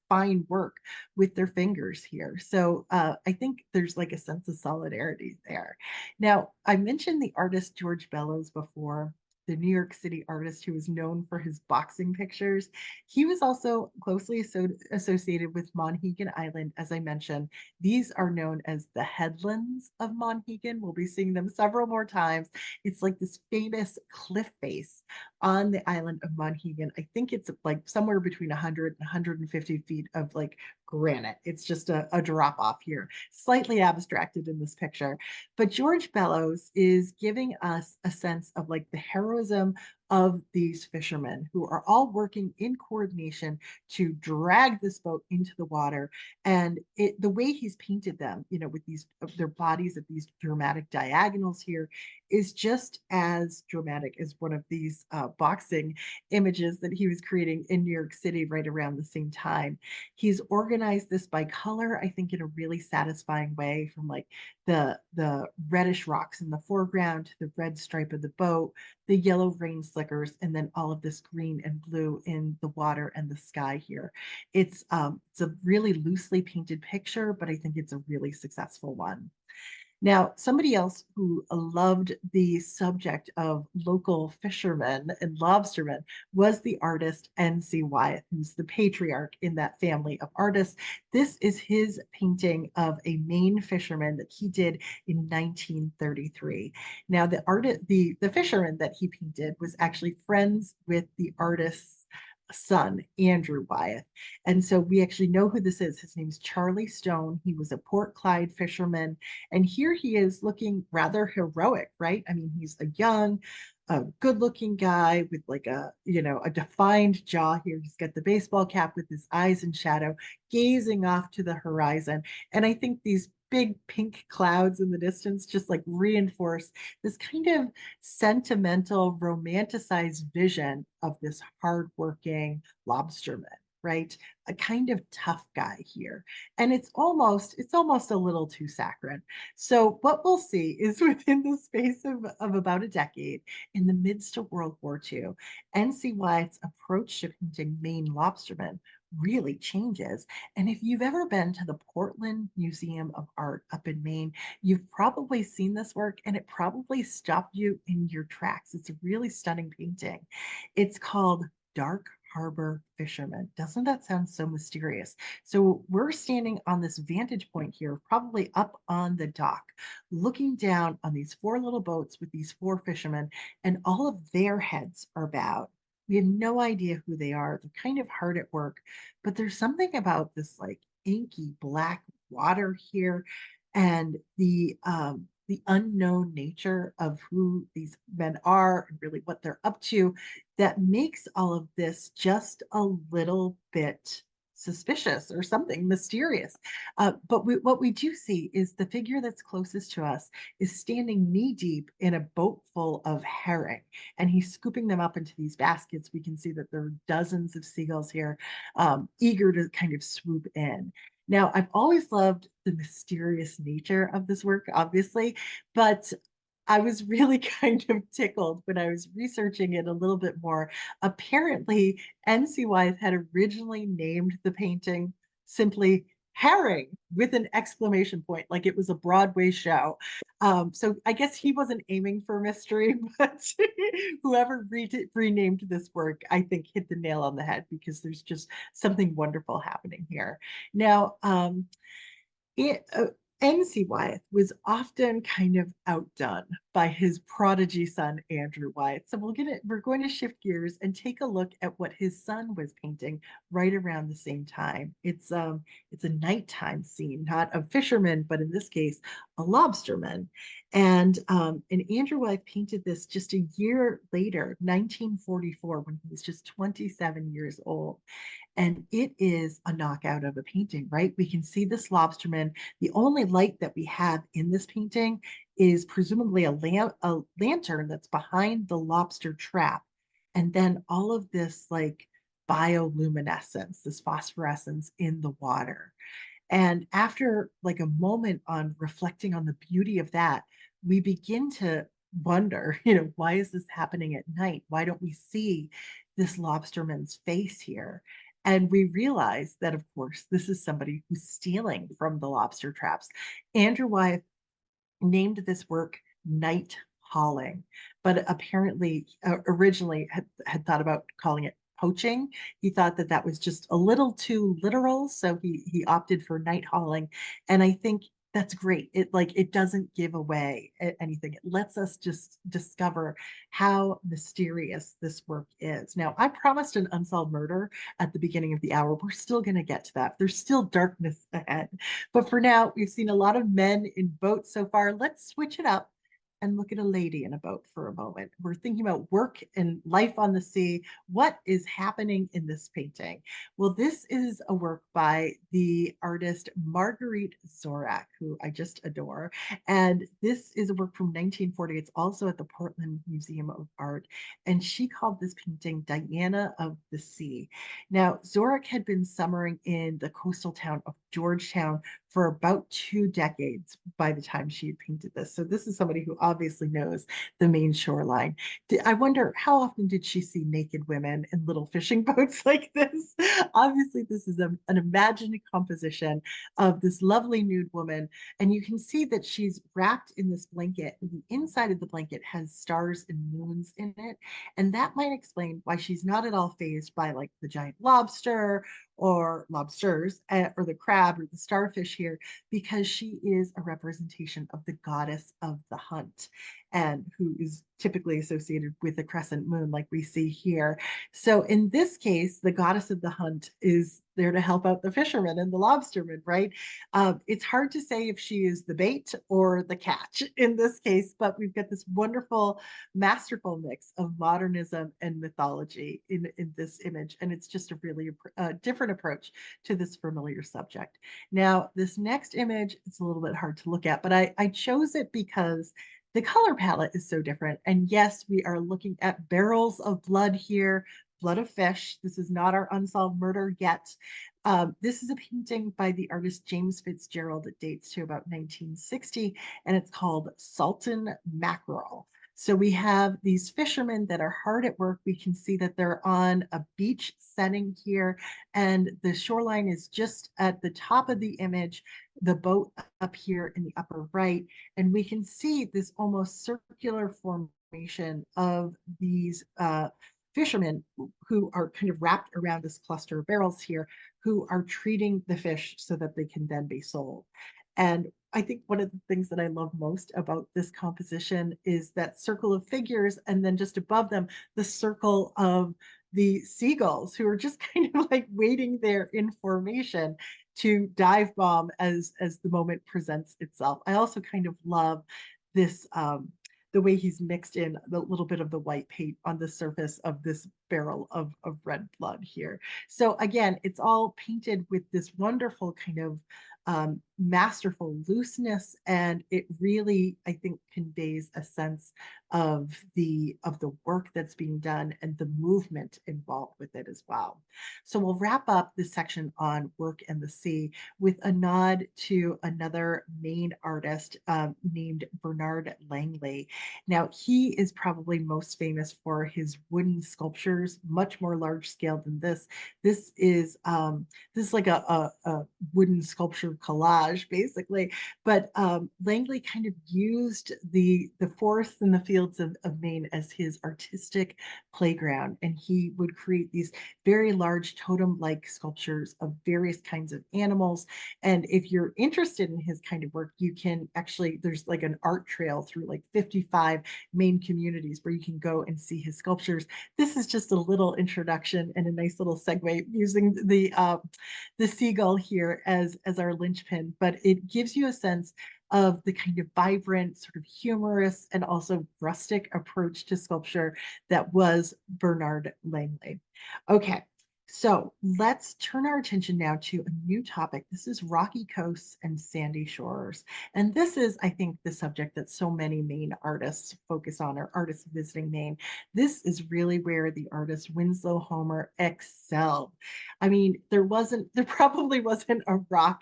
fine work with their fingers here. So I think there's like a sense of solidarity there. Now, I mentioned the artist George Bellows before, the New York City artist who was known for his boxing pictures. He was also closely associated with Monhegan Island, as I mentioned. These are known as the headlands of Monhegan. We'll be seeing them several more times. It's like this famous cliff face on the island of Monhegan. I think it's like somewhere between 100 and 150 feet of like granite. It's just a drop off here, slightly abstracted in this picture. But George Bellows is giving us a sense of like the heroism of these fishermen who are all working in coordination to drag this boat into the water. And the way he's painted them, with these their bodies at these dramatic diagonals here, is just as dramatic as one of these boxing images that he was creating in New York City right around the same time. He's organized this by color, I think, in a really satisfying way, from like the reddish rocks in the foreground to the red stripe of the boat, the yellow rain slickers, and then all of this green and blue in the water and the sky here. It's a really loosely painted picture, but I think it's a really successful one. Now, somebody else who loved the subject of local fishermen and lobstermen was the artist N.C. Wyeth, who's the patriarch in that family of artists. This is his painting of a Maine fisherman that he did in 1933. Now, the fisherman that he painted was actually friends with the artist's son, Andrew Wyeth. And so we actually know who this is. His name's Charlie Stone. He was a Port Clyde fisherman, and here he is looking rather heroic, right? I mean, he's a good looking guy with like a defined jaw here. He's got the baseball cap with his eyes in shadow, gazing off to the horizon. And I think these big pink clouds in the distance just like reinforce this kind of sentimental, romanticized vision of this hardworking lobsterman, right? A kind of tough guy here. And it's almost a little too saccharine. So what we'll see is within the space of about a decade, in the midst of World War II, N.C. Wyeth's approach to painting Maine lobstermen really changes. And if you've ever been to the Portland Museum of Art up in Maine, you've probably seen this work and it probably stopped you in your tracks. It's a really stunning painting. It's called Dark Harbor Fisherman. Doesn't that sound so mysterious? So we're standing on this vantage point here, probably up on the dock, looking down on these four little boats with these four fishermen, and all of their heads are bowed. We have no idea who they are. They're kind of hard at work, but there's something about this like inky black water here and the unknown nature of who these men are and really what they're up to that makes all of this just a little bit suspicious or something mysterious. But what we do see is the figure that's closest to us is standing knee deep in a boat full of herring, and he's scooping them up into these baskets. We can see that there are dozens of seagulls here, eager to kind of swoop in. Now, I've always loved the mysterious nature of this work, obviously, but I was really kind of tickled when I was researching it a little bit more. Apparently, N.C. Wyeth had originally named the painting simply Herring with an exclamation point, like it was a Broadway show. So I guess he wasn't aiming for mystery, but whoever renamed this work, I think, hit the nail on the head because there's just something wonderful happening here. Now, it, N.C. Wyeth was often kind of outdone by his prodigy son, Andrew Wyeth. So we're going to shift gears and take a look at what his son was painting right around the same time. It's a nighttime scene, not of fishermen, but in this case, a lobsterman. And Andrew Wyeth painted this just a year later, 1944, when he was just 27 years old. And it is a knockout of a painting, right? We can see this lobsterman. The only light that we have in this painting is presumably a lantern that's behind the lobster trap. And then all of this like bioluminescence, this phosphorescence in the water. And after like a moment on reflecting on the beauty of that, we begin to wonder, why is this happening at night? Why don't we see this lobsterman's face here? And we realize that, of course, this is somebody who's stealing from the lobster traps. Andrew Wyeth named this work night hauling, but apparently originally had thought about calling it poaching. He thought that that was just a little too literal, so he opted for night hauling. And I think that's great. It doesn't give away anything. It lets us just discover how mysterious this work is. Now, I promised an unsolved murder at the beginning of the hour. We're still going to get to that. There's still darkness ahead. But for now, we've seen a lot of men in boats so far. Let's switch it up and look at a lady in a boat for a moment. We're thinking about work and life on the sea. What is happening in this painting? Well, this is a work by the artist Marguerite Zorak, who I just adore. And this is a work from 1940. It's also at the Portland Museum of Art. And she called this painting Diana of the Sea. Now, Zorak had been summering in the coastal town of Georgetown for about 2 decades by the time she had painted this. So this is somebody who obviously knows the Maine shoreline. I wonder how often did she see naked women in little fishing boats like this? Obviously, this is an imagined composition of this lovely nude woman. And you can see that she's wrapped in this blanket. The inside of the blanket has stars and moons in it. And that might explain why she's not at all fazed by like the giant lobster or lobsters or the crab or the starfish here, because she is a representation of the goddess of the hunt, and who is typically associated with the crescent moon like we see here. So in this case, the goddess of the hunt is there to help out the fishermen and the lobstermen, right? It's hard to say if she is the bait or the catch in this case, but we've got this wonderful, masterful mix of modernism and mythology in this image. And it's just a really different approach to this familiar subject. Now, this next image, it's a little bit hard to look at, but I chose it because the color palette is so different. And yes, we are looking at barrels of blood here, blood of fish. This is not our unsolved murder yet. This is a painting by the artist James Fitzgerald. It dates to about 1960, and it's called Salton Mackerel. So we have these fishermen that are hard at work. We can see that they're on a beach setting here, and the shoreline is just at the top of the image, the boat up here in the upper right, and we can see this almost circular formation of these fishermen who are kind of wrapped around this cluster of barrels here, who are treating the fish so that they can then be sold. And I think one of the things that I love most about this composition is that circle of figures, and then just above them, the circle of the seagulls who are just kind of like waiting there in formation to dive bomb as the moment presents itself. I also kind of love this the way he's mixed in the little bit of the white paint on the surface of this barrel of red blood here. So again, it's all painted with this wonderful kind of masterful looseness, and it really, I think, conveys a sense of the work that's being done and the movement involved with it as well. So we'll wrap up this section on work and the sea with a nod to another Maine artist named Bernard Langley. Now, he is probably most famous for his wooden sculptures, much more large scale than this. This is like a wooden sculpture collage, basically. But Langley kind of used the forests and the fields of Maine as his artistic playground, and he would create these very large totem-like sculptures of various kinds of animals. And if you're interested in his kind of work, you can actually, there's like an art trail through like 55 Maine communities where you can go and see his sculptures. This is just a little introduction and a nice little segue using the seagull here as our linchpin, but it gives you a sense of the kind of vibrant, sort of humorous, and also rustic approach to sculpture that was Bernard Langley. Okay, so let's turn our attention now to a new topic. This is rocky coasts and sandy shores. And this is, I think, the subject that so many Maine artists focus on, or artists visiting Maine. This is really where the artist Winslow Homer excelled. I mean, there probably wasn't a rock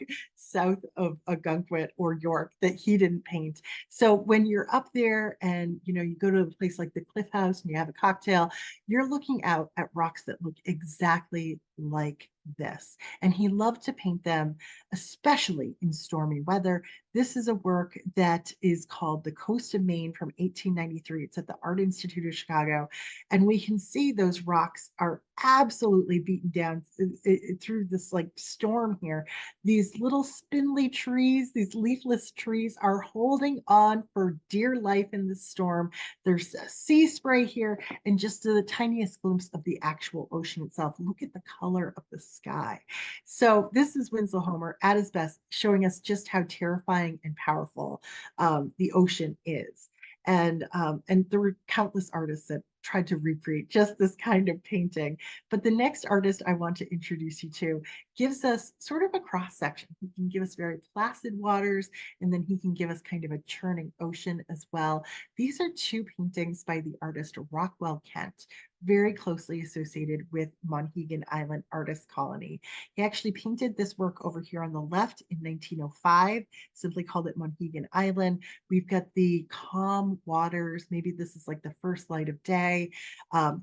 south of Algonquin or York that he didn't paint. So when you're up there and you go to a place like the Cliff House and you have a cocktail, you're looking out at rocks that look exactly like this. And he loved to paint them, especially in stormy weather. This is a work that is called The Coast of Maine from 1893. It's at the Art Institute of Chicago. And we can see those rocks are absolutely beaten down through this like storm here. These little spindly trees, these leafless trees are holding on for dear life in the storm. There's a sea spray here and just the tiniest glimpse of the actual ocean itself. Look at the color of the sky. So this is Winslow Homer at his best, showing us just how terrifying and powerful the ocean is. And there were countless artists that tried to recreate just this kind of painting. But the next artist I want to introduce you to gives us sort of a cross section. He can give us very placid waters, and then he can give us kind of a churning ocean as well. These are two paintings by the artist Rockwell Kent, very closely associated with Monhegan Island Artist Colony. He actually painted this work over here on the left in 1905, simply called it Monhegan Island. We've got the calm waters. Maybe this is like the first light of day.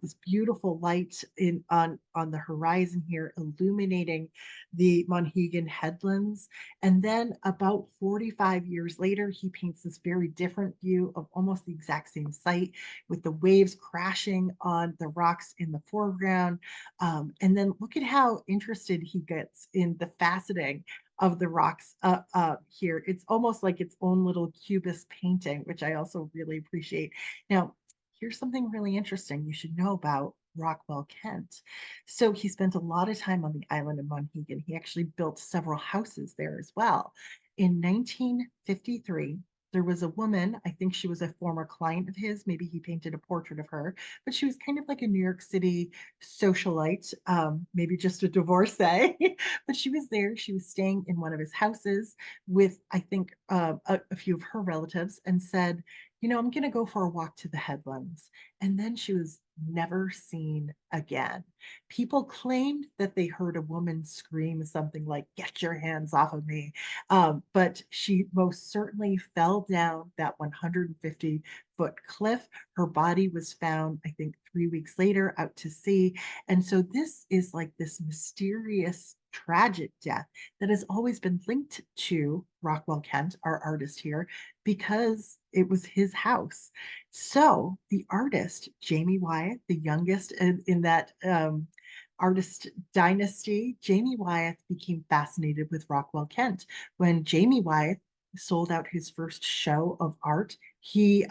This beautiful light on the horizon here, illuminating the Monhegan headlands. And then about 45 years later, he paints this very different view of almost the exact same site with the waves crashing on the rocks in the foreground. And then look at how interested he gets in the faceting of the rocks here. It's almost like its own little cubist painting, which I also really appreciate. Now, here's something really interesting you should know about Rockwell Kent. So he spent a lot of time on the island of Monhegan. He actually built several houses there as well. In 1953, there was a woman, I think she was a former client of his, maybe he painted a portrait of her, but she was kind of like a New York City socialite, maybe just a divorcee, but she was there. She was staying in one of his houses with, I think, a few of her relatives and said, I'm going to go for a walk to the headlands. And then she was never seen again. People claimed that they heard a woman scream something like, "Get your hands off of me." But she most certainly fell down that 150-foot cliff. Her body was found, I think, 3 weeks later out to sea. And so this is like this mysterious, tragic death that has always been linked to Rockwell Kent, our artist here, because it was his house. So the artist, Jamie Wyeth, the youngest in that artist dynasty, Jamie Wyeth became fascinated with Rockwell Kent. When Jamie Wyeth sold out his first show of art, he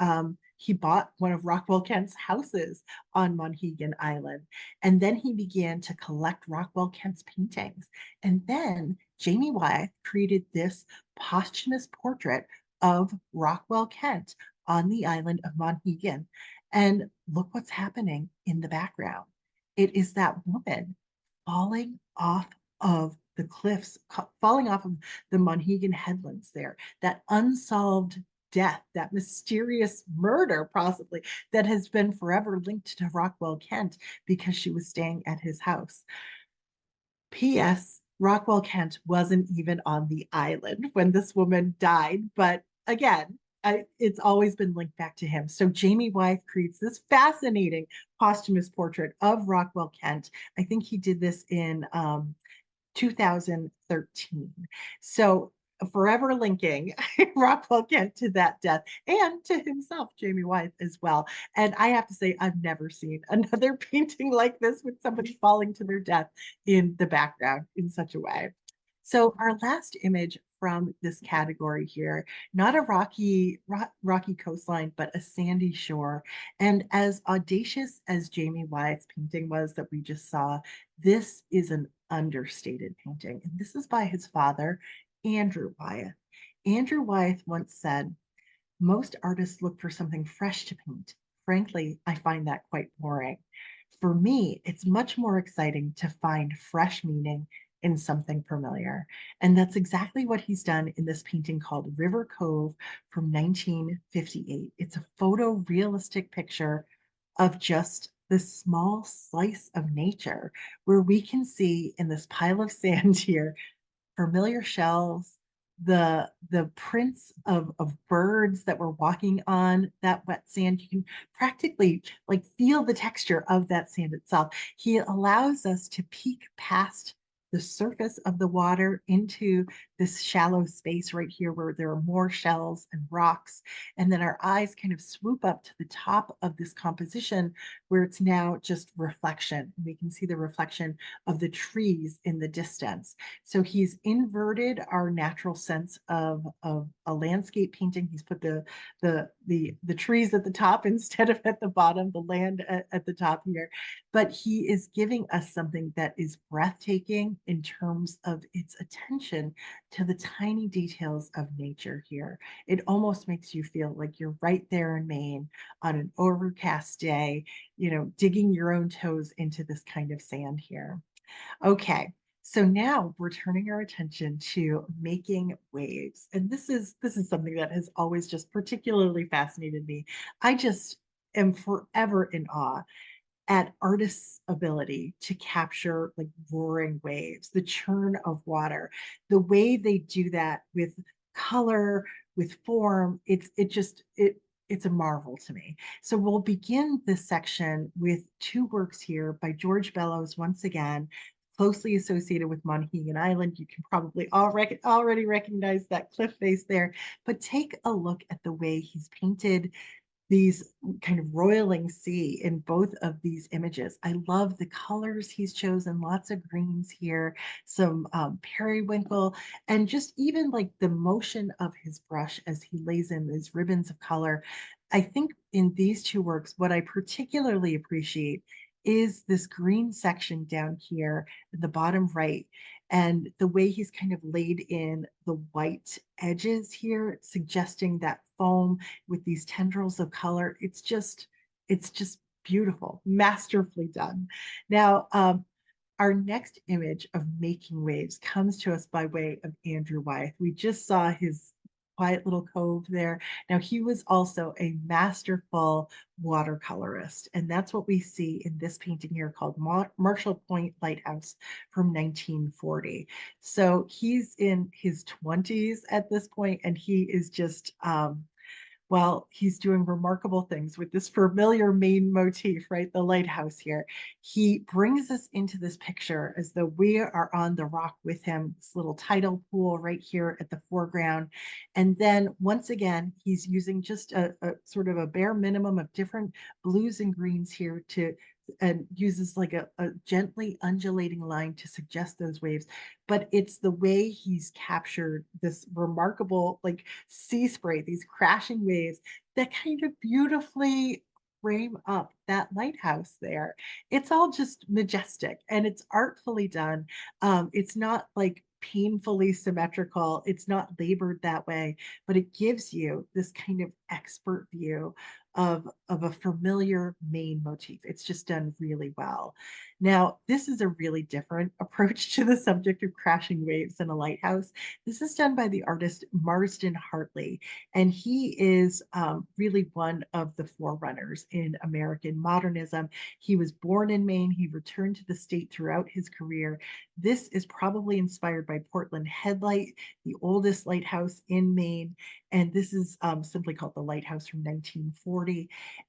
bought one of Rockwell Kent's houses on Monhegan Island. And then he began to collect Rockwell Kent's paintings. And then Jamie Wyeth created this posthumous portrait of Rockwell Kent on the island of Monhegan. And look what's happening in the background. It is that woman falling off of the cliffs, falling off of the Monhegan headlands there, that unsolved death, that mysterious murder, possibly, that has been forever linked to Rockwell Kent because she was staying at his house. P.S. Rockwell Kent wasn't even on the island when this woman died, but again, it's always been linked back to him. So Jamie Wyeth creates this fascinating posthumous portrait of Rockwell Kent. I think he did this in 2013. So forever linking Rockwell Kent to that death and to himself, Jamie Wyeth, as well. And I have to say, I've never seen another painting like this with somebody falling to their death in the background in such a way. So our last image from this category here, not a rocky coastline, but a sandy shore. And as audacious as Jamie Wyeth's painting was that we just saw, this is an understated painting. And this is by his father, Andrew Wyeth. Andrew Wyeth once said, "Most artists look for something fresh to paint. Frankly, I find that quite boring. For me, it's much more exciting to find fresh meaning in something familiar." And that's exactly what he's done in this painting called River Cove from 1958. It's a photorealistic picture of just this small slice of nature where we can see in this pile of sand here familiar shells, the prints of birds that were walking on that wet sand. You can practically like feel the texture of that sand itself. He allows us to peek past the surface of the water into this shallow space right here where there are more shells and rocks. And then our eyes kind of swoop up to the top of this composition where it's now just reflection. We can see the reflection of the trees in the distance. So he's inverted our natural sense of a landscape painting. He's put the trees at the top instead of at the bottom, the land at the top here. But he is giving us something that is breathtaking in terms of its attention to the tiny details of nature here. It almost makes you feel like you're right there in Maine on an overcast day, digging your own toes into this kind of sand here. Okay, so now we're turning our attention to making waves. And this is something that has always just particularly fascinated me. I just am forever in awe at artists' ability to capture like roaring waves, the churn of water, the way they do that with color, with form. It's a marvel to me. So we'll begin this section with two works here by George Bellows once again, closely associated with Monhegan Island. You can probably already recognize that cliff face there, but take a look at the way he's painted these kind of roiling sea in both of these images. I love the colors he's chosen, lots of greens here, some periwinkle, and just even like the motion of his brush as he lays in these ribbons of color. I think in these two works, what I particularly appreciate is this green section down here at the bottom right, and the way he's kind of laid in the white edges here, suggesting that foam with these tendrils of color. It's just beautiful, masterfully done. Now, our next image of making waves comes to us by way of Andrew Wyeth. We just saw his quiet little cove there. Now, he was also a masterful watercolorist, and that's what we see in this painting here called Marshall Point Lighthouse from 1940. So he's in his 20s at this point, and he is just well, he's doing remarkable things with this familiar Maine motif, right? The lighthouse here. He brings us into this picture as though we are on the rock with him, this little tidal pool right here at the foreground. And then once again, he's using just a sort of a bare minimum of different blues and greens here to and uses like a gently undulating line to suggest those waves. But it's the way he's captured this remarkable like sea spray, these crashing waves that kind of beautifully frame up that lighthouse there. It's all just majestic and it's artfully done. It's not like painfully symmetrical. It's not labored that way, but it gives you this kind of expert view of a familiar Maine motif. It's just done really well. Now, this is a really different approach to the subject of crashing waves in a lighthouse. This is done by the artist Marsden Hartley, and he is really one of the forerunners in American modernism. He was born in Maine. He returned to the state throughout his career. This is probably inspired by Portland Headlight, the oldest lighthouse in Maine, and this is simply called the Lighthouse from 1940.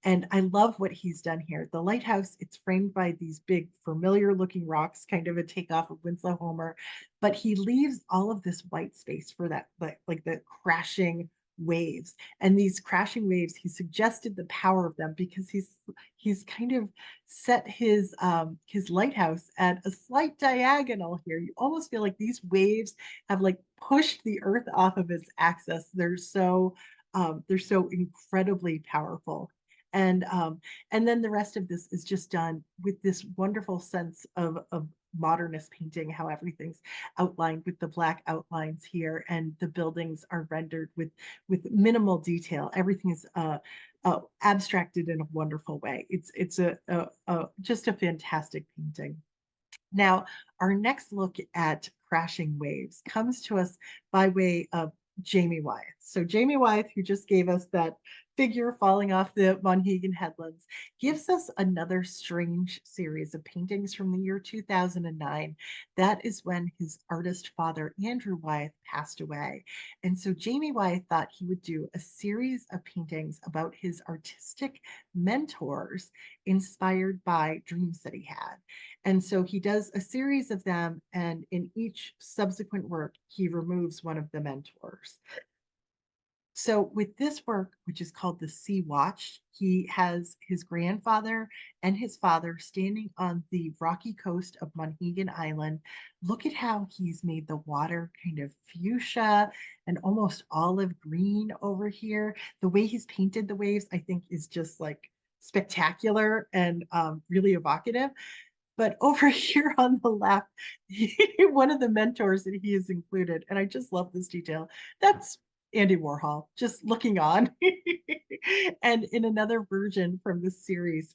And I love what he's done here. The lighthouse, it's framed by these big familiar looking rocks, kind of a takeoff of Winslow Homer, but he leaves all of this white space for that, like the crashing waves. And these crashing waves, he suggested the power of them because he's kind of set his lighthouse at a slight diagonal here. You almost feel like these waves have like pushed the earth off of its axis. They're so incredibly powerful. And then the rest of this is just done with this wonderful sense of modernist painting, how everything's outlined with the black outlines here, and the buildings are rendered with minimal detail. Everything is abstracted in a wonderful way. It's just a fantastic painting. Now, our next look at crashing waves comes to us by way of Jamie Wyatt. So Jamie Wyeth, who just gave us that figure falling off the Monhegan headlands, gives us another strange series of paintings from the year 2009. That is when his artist father, Andrew Wyeth, passed away. And so Jamie Wyeth thought he would do a series of paintings about his artistic mentors inspired by dreams that he had. And so he does a series of them, and in each subsequent work, he removes one of the mentors. So with this work, which is called The Sea Watch, he has his grandfather and his father standing on the rocky coast of Monhegan Island. Look at how he's made the water kind of fuchsia and almost olive green over here. The way he's painted the waves, I think, is just like spectacular and really evocative. But over here on the left, one of the mentors that he has included, and I just love this detail, that's Andy Warhol just looking on. And in another version from this series,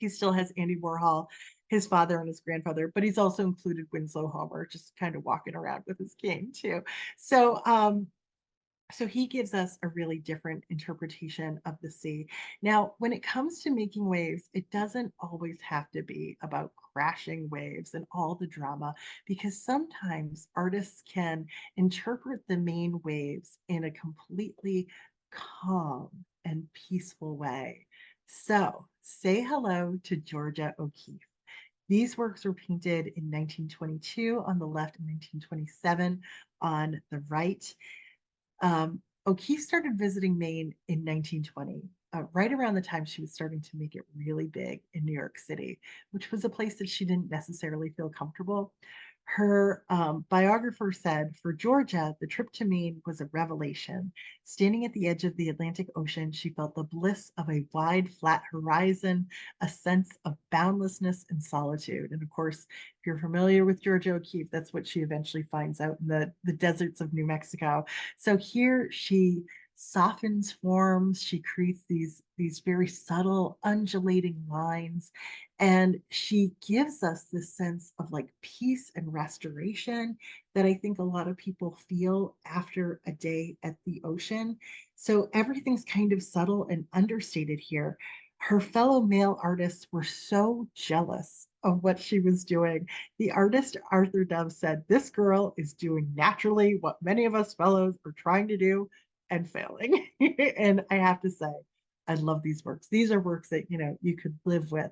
he still has Andy Warhol, his father and his grandfather, but he's also included Winslow Homer just kind of walking around with his cane too. So so he gives us a really different interpretation of the sea. Now, when it comes to making waves, it doesn't always have to be about crashing waves and all the drama, because sometimes artists can interpret the Maine waves in a completely calm and peaceful way. So, say hello to Georgia O'Keeffe. These works were painted in 1922 on the left and 1927 on the right. O'Keeffe started visiting Maine in 1920, right around the time she was starting to make it really big in New York City, which was a place that she didn't necessarily feel comfortable. Her biographer said, for Georgia, the trip to Maine was a revelation. Standing at the edge of the Atlantic Ocean, she felt the bliss of a wide, flat horizon, a sense of boundlessness and solitude. And of course, if you're familiar with Georgia O'Keeffe, that's what she eventually finds out in the deserts of New Mexico. So here she softens forms, she creates these very subtle undulating lines, and she gives us this sense of like peace and restoration that I think a lot of people feel after a day at the ocean. So everything's kind of subtle and understated here. Her fellow male artists were so jealous of what she was doing. The artist Arthur Dove said, this girl is doing naturally what many of us fellows are trying to do and failing. And I have to say, I love these works. These are works that, you could live with,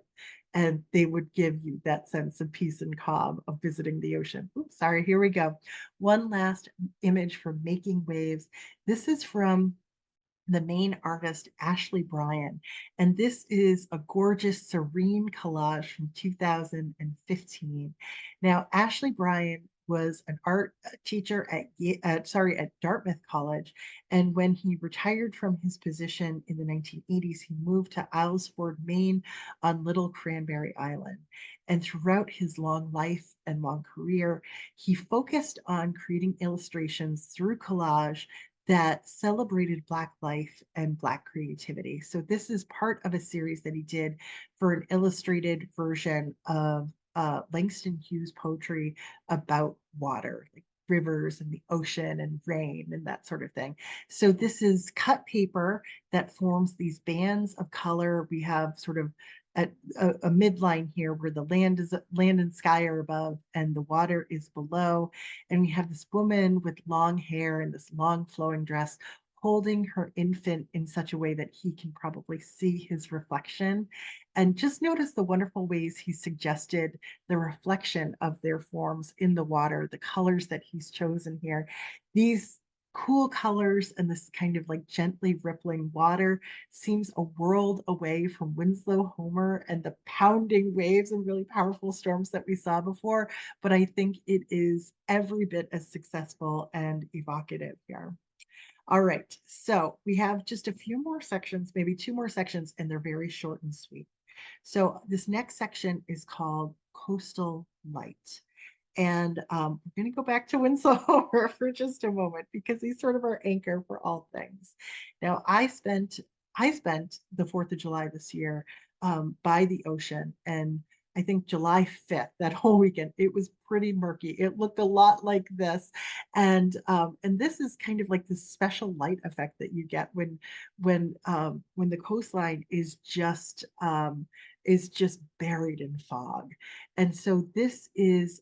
and they would give you that sense of peace and calm of visiting the ocean. Oops, sorry, here we go. One last image for making waves. This is from the Maine artist Ashley Bryan. And this is a gorgeous, serene collage from 2015. Now, Ashley Bryan was an art teacher at Dartmouth College, and when he retired from his position in the 1980s, he moved to Islesford, Maine, on Little Cranberry Island. And throughout his long life and long career, he focused on creating illustrations through collage that celebrated Black life and Black creativity. So this is part of a series that he did for an illustrated version of Langston Hughes poetry about water, like rivers and the ocean and rain and that sort of thing. So this is cut paper that forms these bands of color. We have sort of a midline here where the land and sky are above and the water is below, and we have this woman with long hair and this long flowing dress holding her infant in such a way that he can probably see his reflection. And just notice the wonderful ways he suggested the reflection of their forms in the water, the colors that he's chosen here. These cool colors and this kind of like gently rippling water seems a world away from Winslow Homer and the pounding waves and really powerful storms that we saw before, but I think it is every bit as successful and evocative here. All right, so we have just a few more sections, maybe two more sections, and they're very short and sweet. So this next section is called Coastal Light. And we're going to go back to Winslow Homer for just a moment because he's sort of our anchor for all things. Now, I spent the 4th of July this year by the ocean, and I think July 5th, that whole weekend. It was pretty murky. It looked a lot like this. And this is kind of like this special light effect that you get when the coastline is just buried in fog. And so this is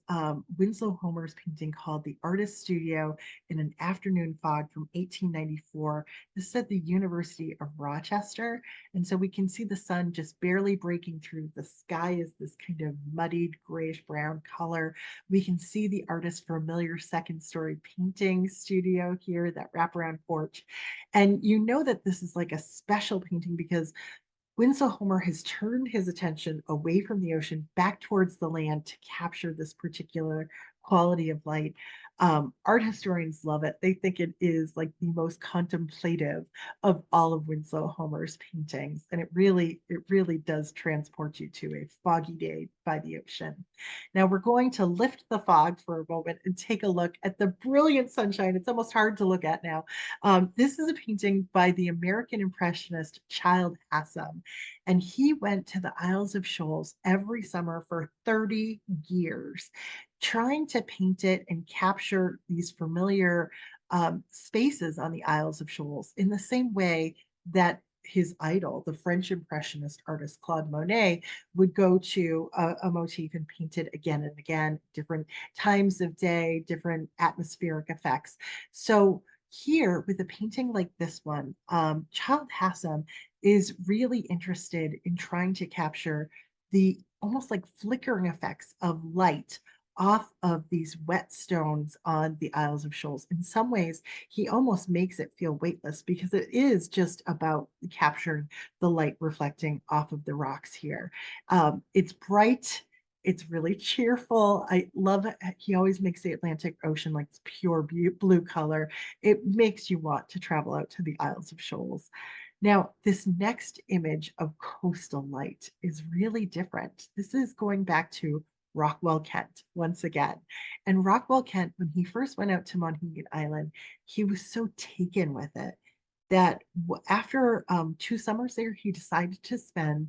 Winslow Homer's painting called The Artist Studio in an Afternoon Fog from 1894. This is at the University of Rochester. And so we can see the sun just barely breaking through. The sky is this kind of muddied grayish brown color. We can see the artist's familiar second story painting studio here, that wraparound porch. And you know that this is like a special painting because Winslow Homer has turned his attention away from the ocean back towards the land to capture this particular quality of light. Art historians love it. They think it is like the most contemplative of all of Winslow Homer's paintings, and it really does transport you to a foggy day by the ocean. Now we're going to lift the fog for a moment and take a look at the brilliant sunshine. It's almost hard to look at now. This is a painting by the American Impressionist Child Hassam, and he went to the Isles of Shoals every summer for 30 years, trying to paint it and capture these familiar spaces on the Isles of Shoals in the same way that his idol, the French Impressionist artist Claude Monet, would go to a motif and paint it again and again, different times of day, different atmospheric effects. So here, with a painting like this one, Child Hassam is really interested in trying to capture the almost like flickering effects of light off of these wet stones on the Isles of Shoals. In some ways, he almost makes it feel weightless because it is just about capturing the light reflecting off of the rocks here. It's bright. It's really cheerful. I love it. He always makes the Atlantic Ocean like this pure blue color. It makes you want to travel out to the Isles of Shoals. Now, this next image of coastal light is really different. This is going back to Rockwell Kent once again. And Rockwell Kent, when he first went out to Monhegan Island, he was so taken with it that after 2 summers there, he decided to spend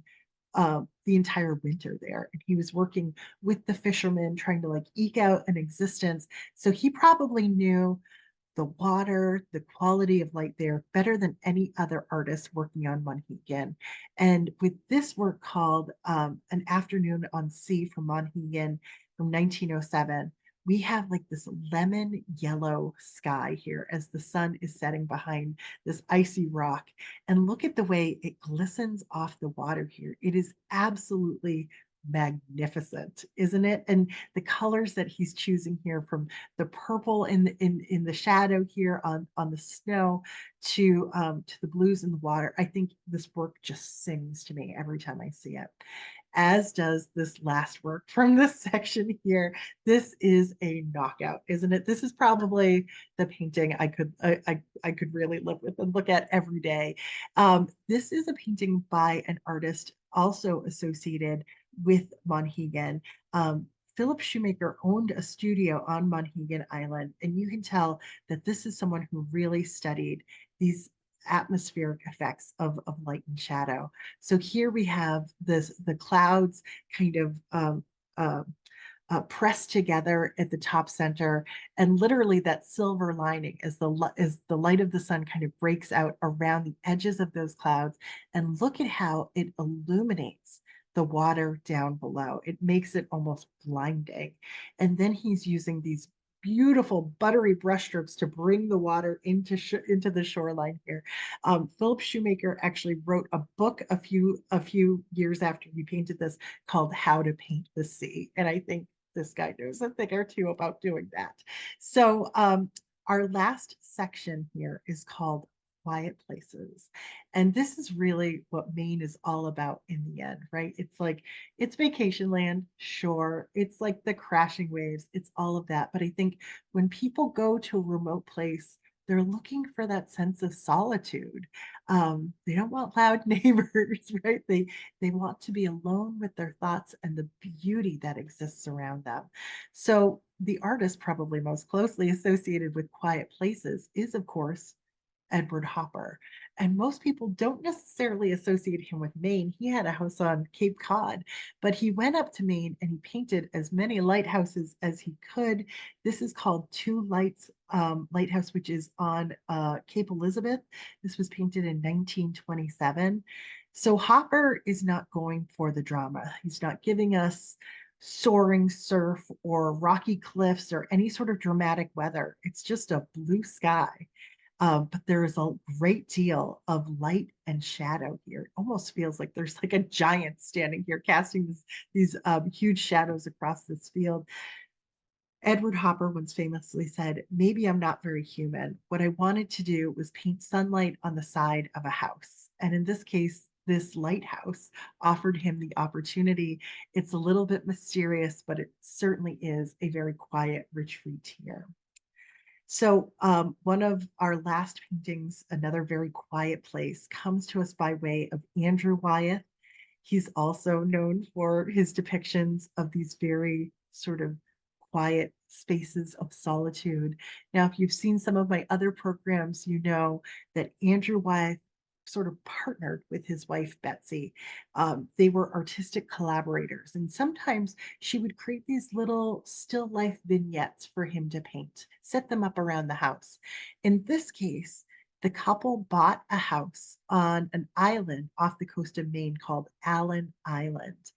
the entire winter there. And he was working with the fishermen, trying to like eke out an existence. So he probably knew the water, the quality of light there better than any other artist working on Monhegan. And with this work called An Afternoon on Sea from Monhegan from 1907, we have like this lemon yellow sky here as the sun is setting behind this icy rock. And look at the way it glistens off the water here. It is absolutely magnificent, isn't it? And the colors that he's choosing here, from the purple in the shadow here on the snow to the blues in the water. I think this work just sings to me every time I see it, as does this last work from this section here. This is a knockout, isn't it? This is probably the painting I could really live with and look at every day. This is a painting by an artist also associated with Monhegan. Philip Shoemaker owned a studio on Monhegan Island, and you can tell that this is someone who really studied these atmospheric effects of light and shadow. So here we have the clouds kind of uh, pressed together at the top center, and literally that silver lining as the light of the sun kind of breaks out around the edges of those clouds. And look at how it illuminates the water down below. It makes it almost blinding. And then he's using these beautiful buttery brushstrokes to bring the water into the shoreline here. Philip Shoemaker actually wrote a book a few years after he painted this called How to Paint the Sea, and I think this guy knows a thing or two about doing that. So our last section here is called Quiet Places. And this is really what Maine is all about in the end, right? It's like, it's vacation land, sure. It's like the crashing waves, it's all of that. But I think when people go to a remote place, they're looking for that sense of solitude. They don't want loud neighbors, right? They want to be alone with their thoughts and the beauty that exists around them. So the artist probably most closely associated with quiet places is, of course, Edward Hopper. And most people don't necessarily associate him with Maine. He had a house on Cape Cod, but he went up to Maine and he painted as many lighthouses as he could. This is called Two Lights Lighthouse, which is on Cape Elizabeth. This was painted in 1927. So Hopper is not going for the drama. He's not giving us soaring surf or rocky cliffs or any sort of dramatic weather. It's just a blue sky. But there is a great deal of light and shadow here. It almost feels like there's like a giant standing here casting these huge shadows across this field. Edward Hopper once famously said, "Maybe I'm not very human. What I wanted to do was paint sunlight on the side of a house." And in this case, this lighthouse offered him the opportunity. It's a little bit mysterious, but it certainly is a very quiet retreat here. So, one of our last paintings, Another Very Quiet Place, comes to us by way of Andrew Wyeth. He's also known for his depictions of these very sort of quiet spaces of solitude. Now, if you've seen some of my other programs, you know that Andrew Wyeth sort of partnered with his wife, Betsy. They were artistic collaborators, and sometimes she would create these little still life vignettes for him to paint, set them up around the house. In this case, the couple bought a house on an island off the coast of Maine called Allen Island.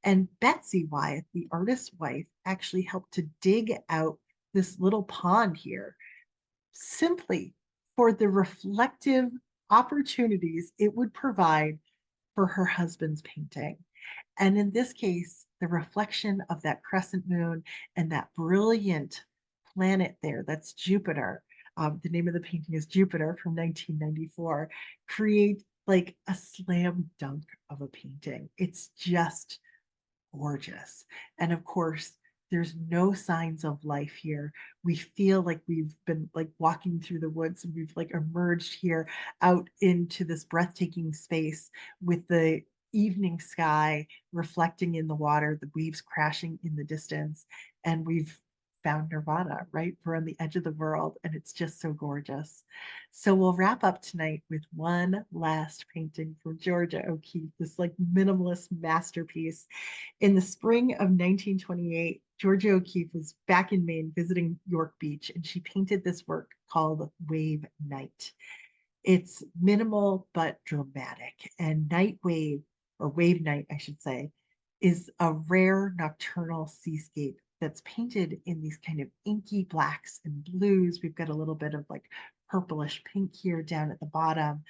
And Betsy Wyeth, the artist's wife, actually helped to dig out this little pond here simply for the reflective opportunities it would provide for her husband's painting. And in this case, the reflection of that crescent moon and that brilliant planet there, that's Jupiter. The name of the painting is Jupiter from 1994, create like a slam dunk of a painting. It's just gorgeous. And of course, there's no signs of life here. We feel like we've been like walking through the woods and we've like emerged here out into this breathtaking space with the evening sky reflecting in the water, the waves crashing in the distance. And we've found nirvana, right? We're on the edge of the world and it's just so gorgeous. So we'll wrap up tonight with one last painting from Georgia O'Keeffe, this like minimalist masterpiece. In the spring of 1928, Georgia O'Keeffe was back in Maine visiting York Beach, and she painted this work called Wave Night. It's minimal but dramatic, and Night Wave, or Wave Night, I should say, is a rare nocturnal seascape that's painted in these kind of inky blacks and blues. We've got a little bit of like purplish pink here down at the bottom.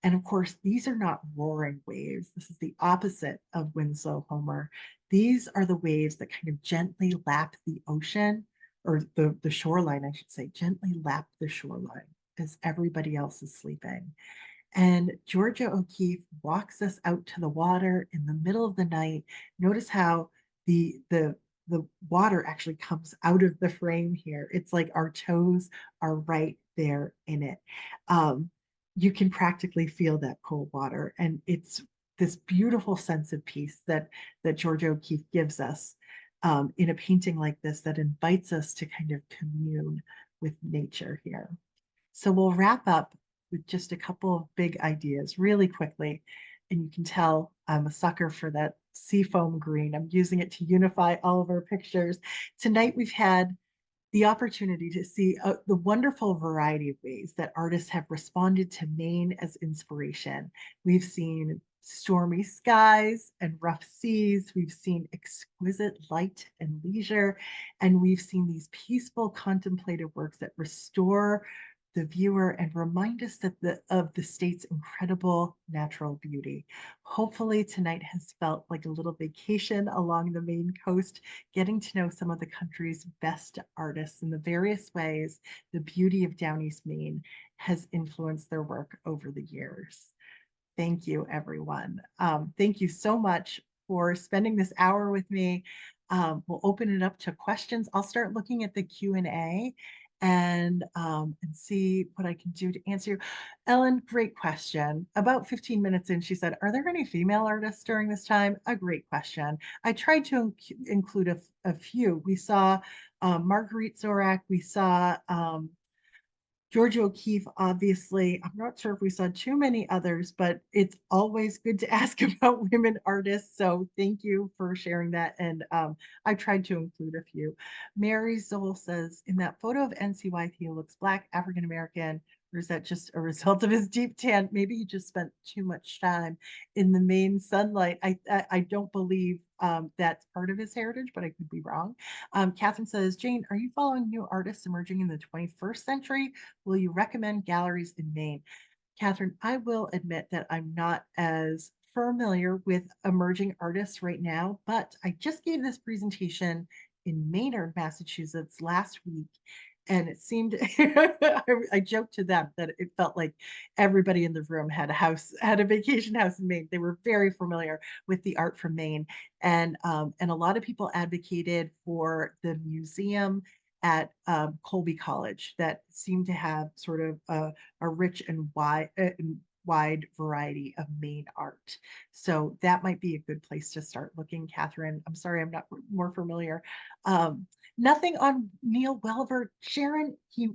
And of course, these are not roaring waves. This is the opposite of Winslow Homer. These are the waves that kind of gently lap the ocean, or the shoreline, I should say, gently lap the shoreline as everybody else is sleeping. And Georgia O'Keeffe walks us out to the water in the middle of the night. Notice how the water actually comes out of the frame here. It's like our toes are right there in it. Um, you can practically feel that cold water, and it's this beautiful sense of peace that Georgia O'Keeffe gives us in a painting like this that invites us to kind of commune with nature here. So we'll wrap up with just a couple of big ideas really quickly. And you can tell I'm a sucker for that seafoam green. I'm using it to unify all of our pictures. Tonight we've had the opportunity to see the wonderful variety of ways that artists have responded to Maine as inspiration. We've seen stormy skies and rough seas. We've seen exquisite light and leisure. And we've seen these peaceful contemplative works that restore the viewer and remind us that of the state's incredible natural beauty. Hopefully tonight has felt like a little vacation along the Maine coast, getting to know some of the country's best artists in the various ways the beauty of Downeast, Maine has influenced their work over the years. Thank you, everyone. Thank you so much for spending this hour with me. We'll open it up to questions. I'll start looking at the Q&A and see what I can do to answer you. Ellen, great question. About 15 minutes in, she said, "Are there any female artists during this time?" A great question. I tried to include a few. We saw Marguerite Zorak. We saw Georgia O'Keeffe, obviously, I'm not sure if we saw too many others, but it's always good to ask about women artists. So thank you for sharing that. And I tried to include a few. Mary Zoll says, in that photo of NCY, he looks Black, African American, or is that just a result of his deep tan? Maybe he just spent too much time in the Maine sunlight. I don't believe that's part of his heritage, but I could be wrong. Catherine says, Jane, are you following new artists emerging in the 21st century? Will you recommend galleries in Maine? Catherine, I will admit that I'm not as familiar with emerging artists right now, but I just gave this presentation in Maynard, Massachusetts last week. And it seemed, I joked to them that it felt like everybody in the room had a house, had a vacation house in Maine. They were very familiar with the art from Maine. And a lot of people advocated for the museum at Colby College that seemed to have sort of a rich and wide variety of Maine art. So that might be a good place to start looking, Catherine. I'm sorry, I'm not more familiar. Nothing on Neil Welver. Sharon, he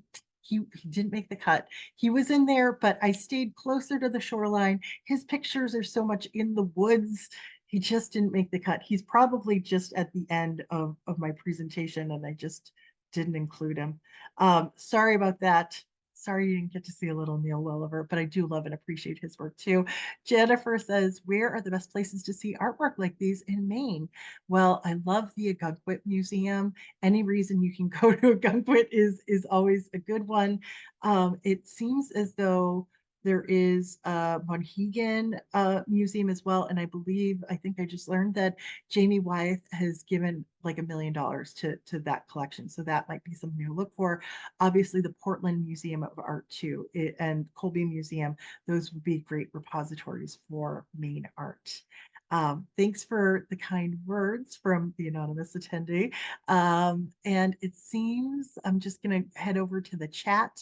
didn't make the cut. He was in there, but I stayed closer to the shoreline. His pictures are so much in the woods. He just didn't make the cut. He's probably just at the end of my presentation, and I just didn't include him. Sorry about that. Sorry you didn't get to see a little Neil Welliver, but I do love and appreciate his work too. Jennifer says, where are the best places to see artwork like these in Maine? Well, I love the Ogunquit Museum. Any reason you can go to Ogunquit is always a good one. It seems as though there is a Monhegan Museum as well. And I think I just learned that Jamie Wyeth has given like $1 million to that collection. So that might be something to look for. Obviously, the Portland Museum of Art too, and Colby Museum, those would be great repositories for Maine art. Thanks for the kind words from the anonymous attendee. And it seems I'm just going to head over to the chat.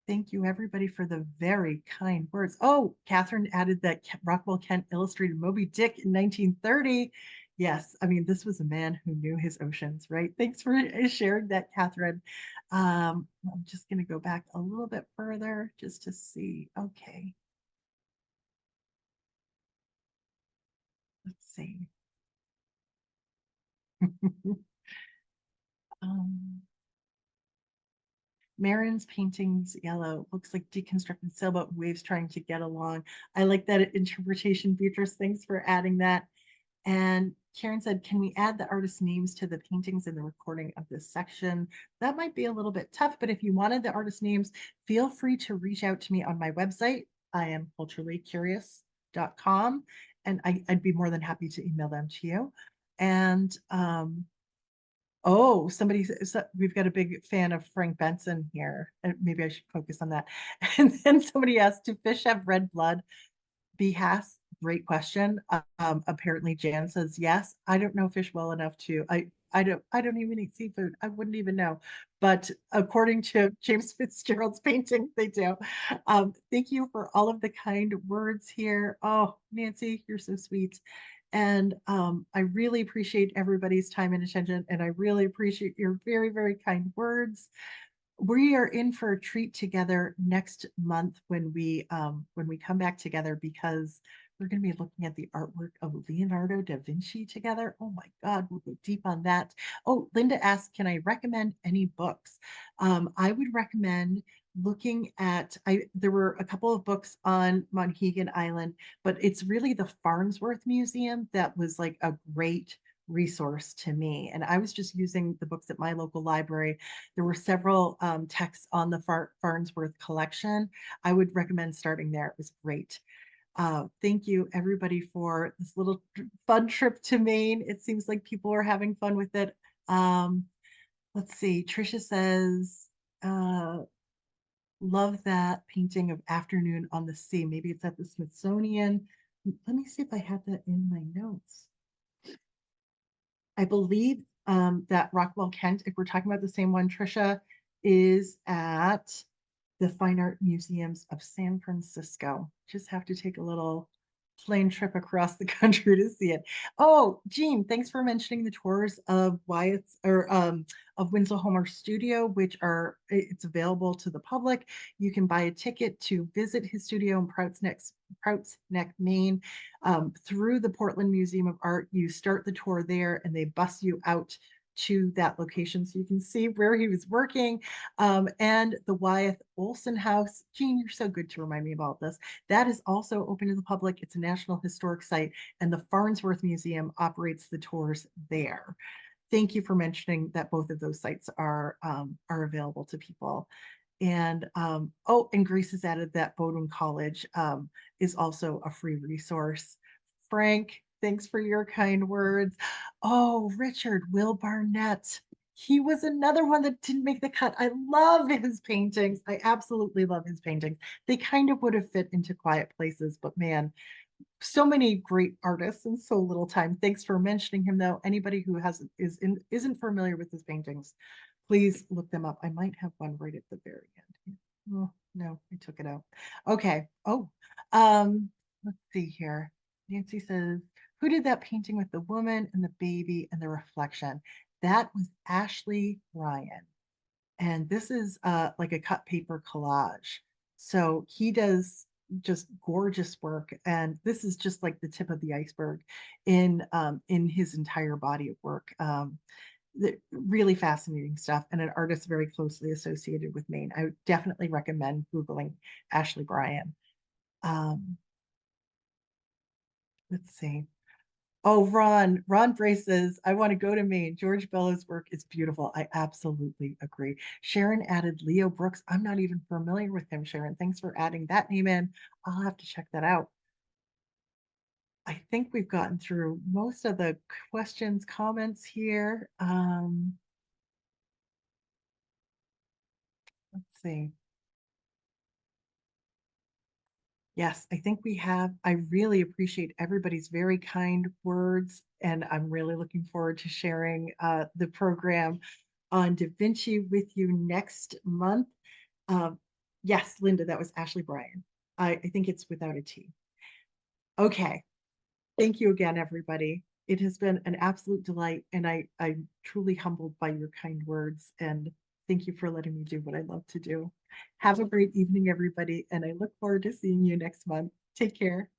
Thank you, everybody, for the very kind words. Oh, Catherine added that Rockwell Kent illustrated Moby Dick in 1930. Yes, I mean, this was a man who knew his oceans, right? Thanks for sharing that, Catherine. I'm just going to go back a little bit further just to see. Okay, let's see. um, Marin's paintings yellow looks like deconstructed sailboat waves trying to get along. I like that interpretation, Beatrice. Thanks for adding that. And Karen said, can we add the artist names to the paintings in the recording of this section? That might be a little bit tough, but if you wanted the artist names, feel free to reach out to me on my website. I am culturallycurious.com, and I'd be more than happy to email them to you. And oh, we've got a big fan of Frank Benson here. And maybe I should focus on that. And then somebody asked, do fish have red blood? Behas, great question. Apparently Jan says yes. I don't know fish well enough to. I don't even eat seafood. I wouldn't even know. But according to James Fitzgerald's painting, they do. Thank you for all of the kind words here. Oh, Nancy, you're so sweet. And I really appreciate everybody's time and attention. And I really appreciate your very, very kind words. We are in for a treat together next month when we come back together, because we're going to be looking at the artwork of Leonardo da Vinci together. Oh my God, we'll go deep on that. Oh, Linda asked, can I recommend any books? I would recommend looking at, there were a couple of books on Monhegan Island, but it's really the Farnsworth Museum that was like a great resource to me. And I was just using the books at my local library. There were several texts on the Farnsworth collection. I would recommend starting there. It was great. Thank you, everybody, for this little fun trip to Maine. It seems like people are having fun with it. Um, let's see. Trisha says, love that painting of Afternoon on the Sea. Maybe it's at the Smithsonian. Let me see if I have that in my notes. I believe that Rockwell Kent, if we're talking about the same one, Trisha, is at the Fine Art Museums of San Francisco. Just have to take a little plane trip across the country to see it. Oh, Jean, thanks for mentioning the tours of Wyatt's or of Winslow Homer Studio, which are it's available to the public. You can buy a ticket to visit his studio in Prouts Neck, Maine, through the Portland Museum of Art. You start the tour there, and they bus you out to that location so you can see where he was working, and the Wyeth Olson House. Jean, you're so good to remind me about this. That is also open to the public. It's a National Historic Site, and the Farnsworth Museum operates the tours there. Thank you for mentioning that both of those sites are available to people. And oh, and Grace has added that Bowdoin College is also a free resource. Frank, thanks for your kind words. Oh, Richard, Will Barnett. He was another one that didn't make the cut. I love his paintings. I absolutely love his paintings. They kind of would have fit into quiet places, but man, so many great artists in so little time. Thanks for mentioning him, though. Anybody who isn't familiar with his paintings, please look them up. I might have one right at the very end. Oh, no, I took it out. Okay. Oh, let's see here. Nancy says, who did that painting with the woman and the baby and the reflection? That was Ashley Ryan. And this is like a cut paper collage. So he does just gorgeous work. And this is just like the tip of the iceberg in his entire body of work. Really fascinating stuff, and an artist very closely associated with Maine. I would definitely recommend Googling Ashley Bryan. Um, let's see. Oh, Ron braces. I want to go to Maine. George Bellows' work is beautiful. I absolutely agree. Sharon added Leo Brooks. I'm not even familiar with him, Sharon. Thanks for adding that name in. I'll have to check that out. I think we've gotten through most of the questions, comments here. Let's see. Yes, I think we have. I really appreciate everybody's very kind words, and I'm really looking forward to sharing the program on Da Vinci with you next month. Um, yes, Linda, that was Ashley Bryan. I think it's without a T. Okay, thank you again, everybody. It has been an absolute delight, and I'm truly humbled by your kind words. And thank you for letting me do what I love to do. Have a great evening, everybody, and I look forward to seeing you next month. Take care.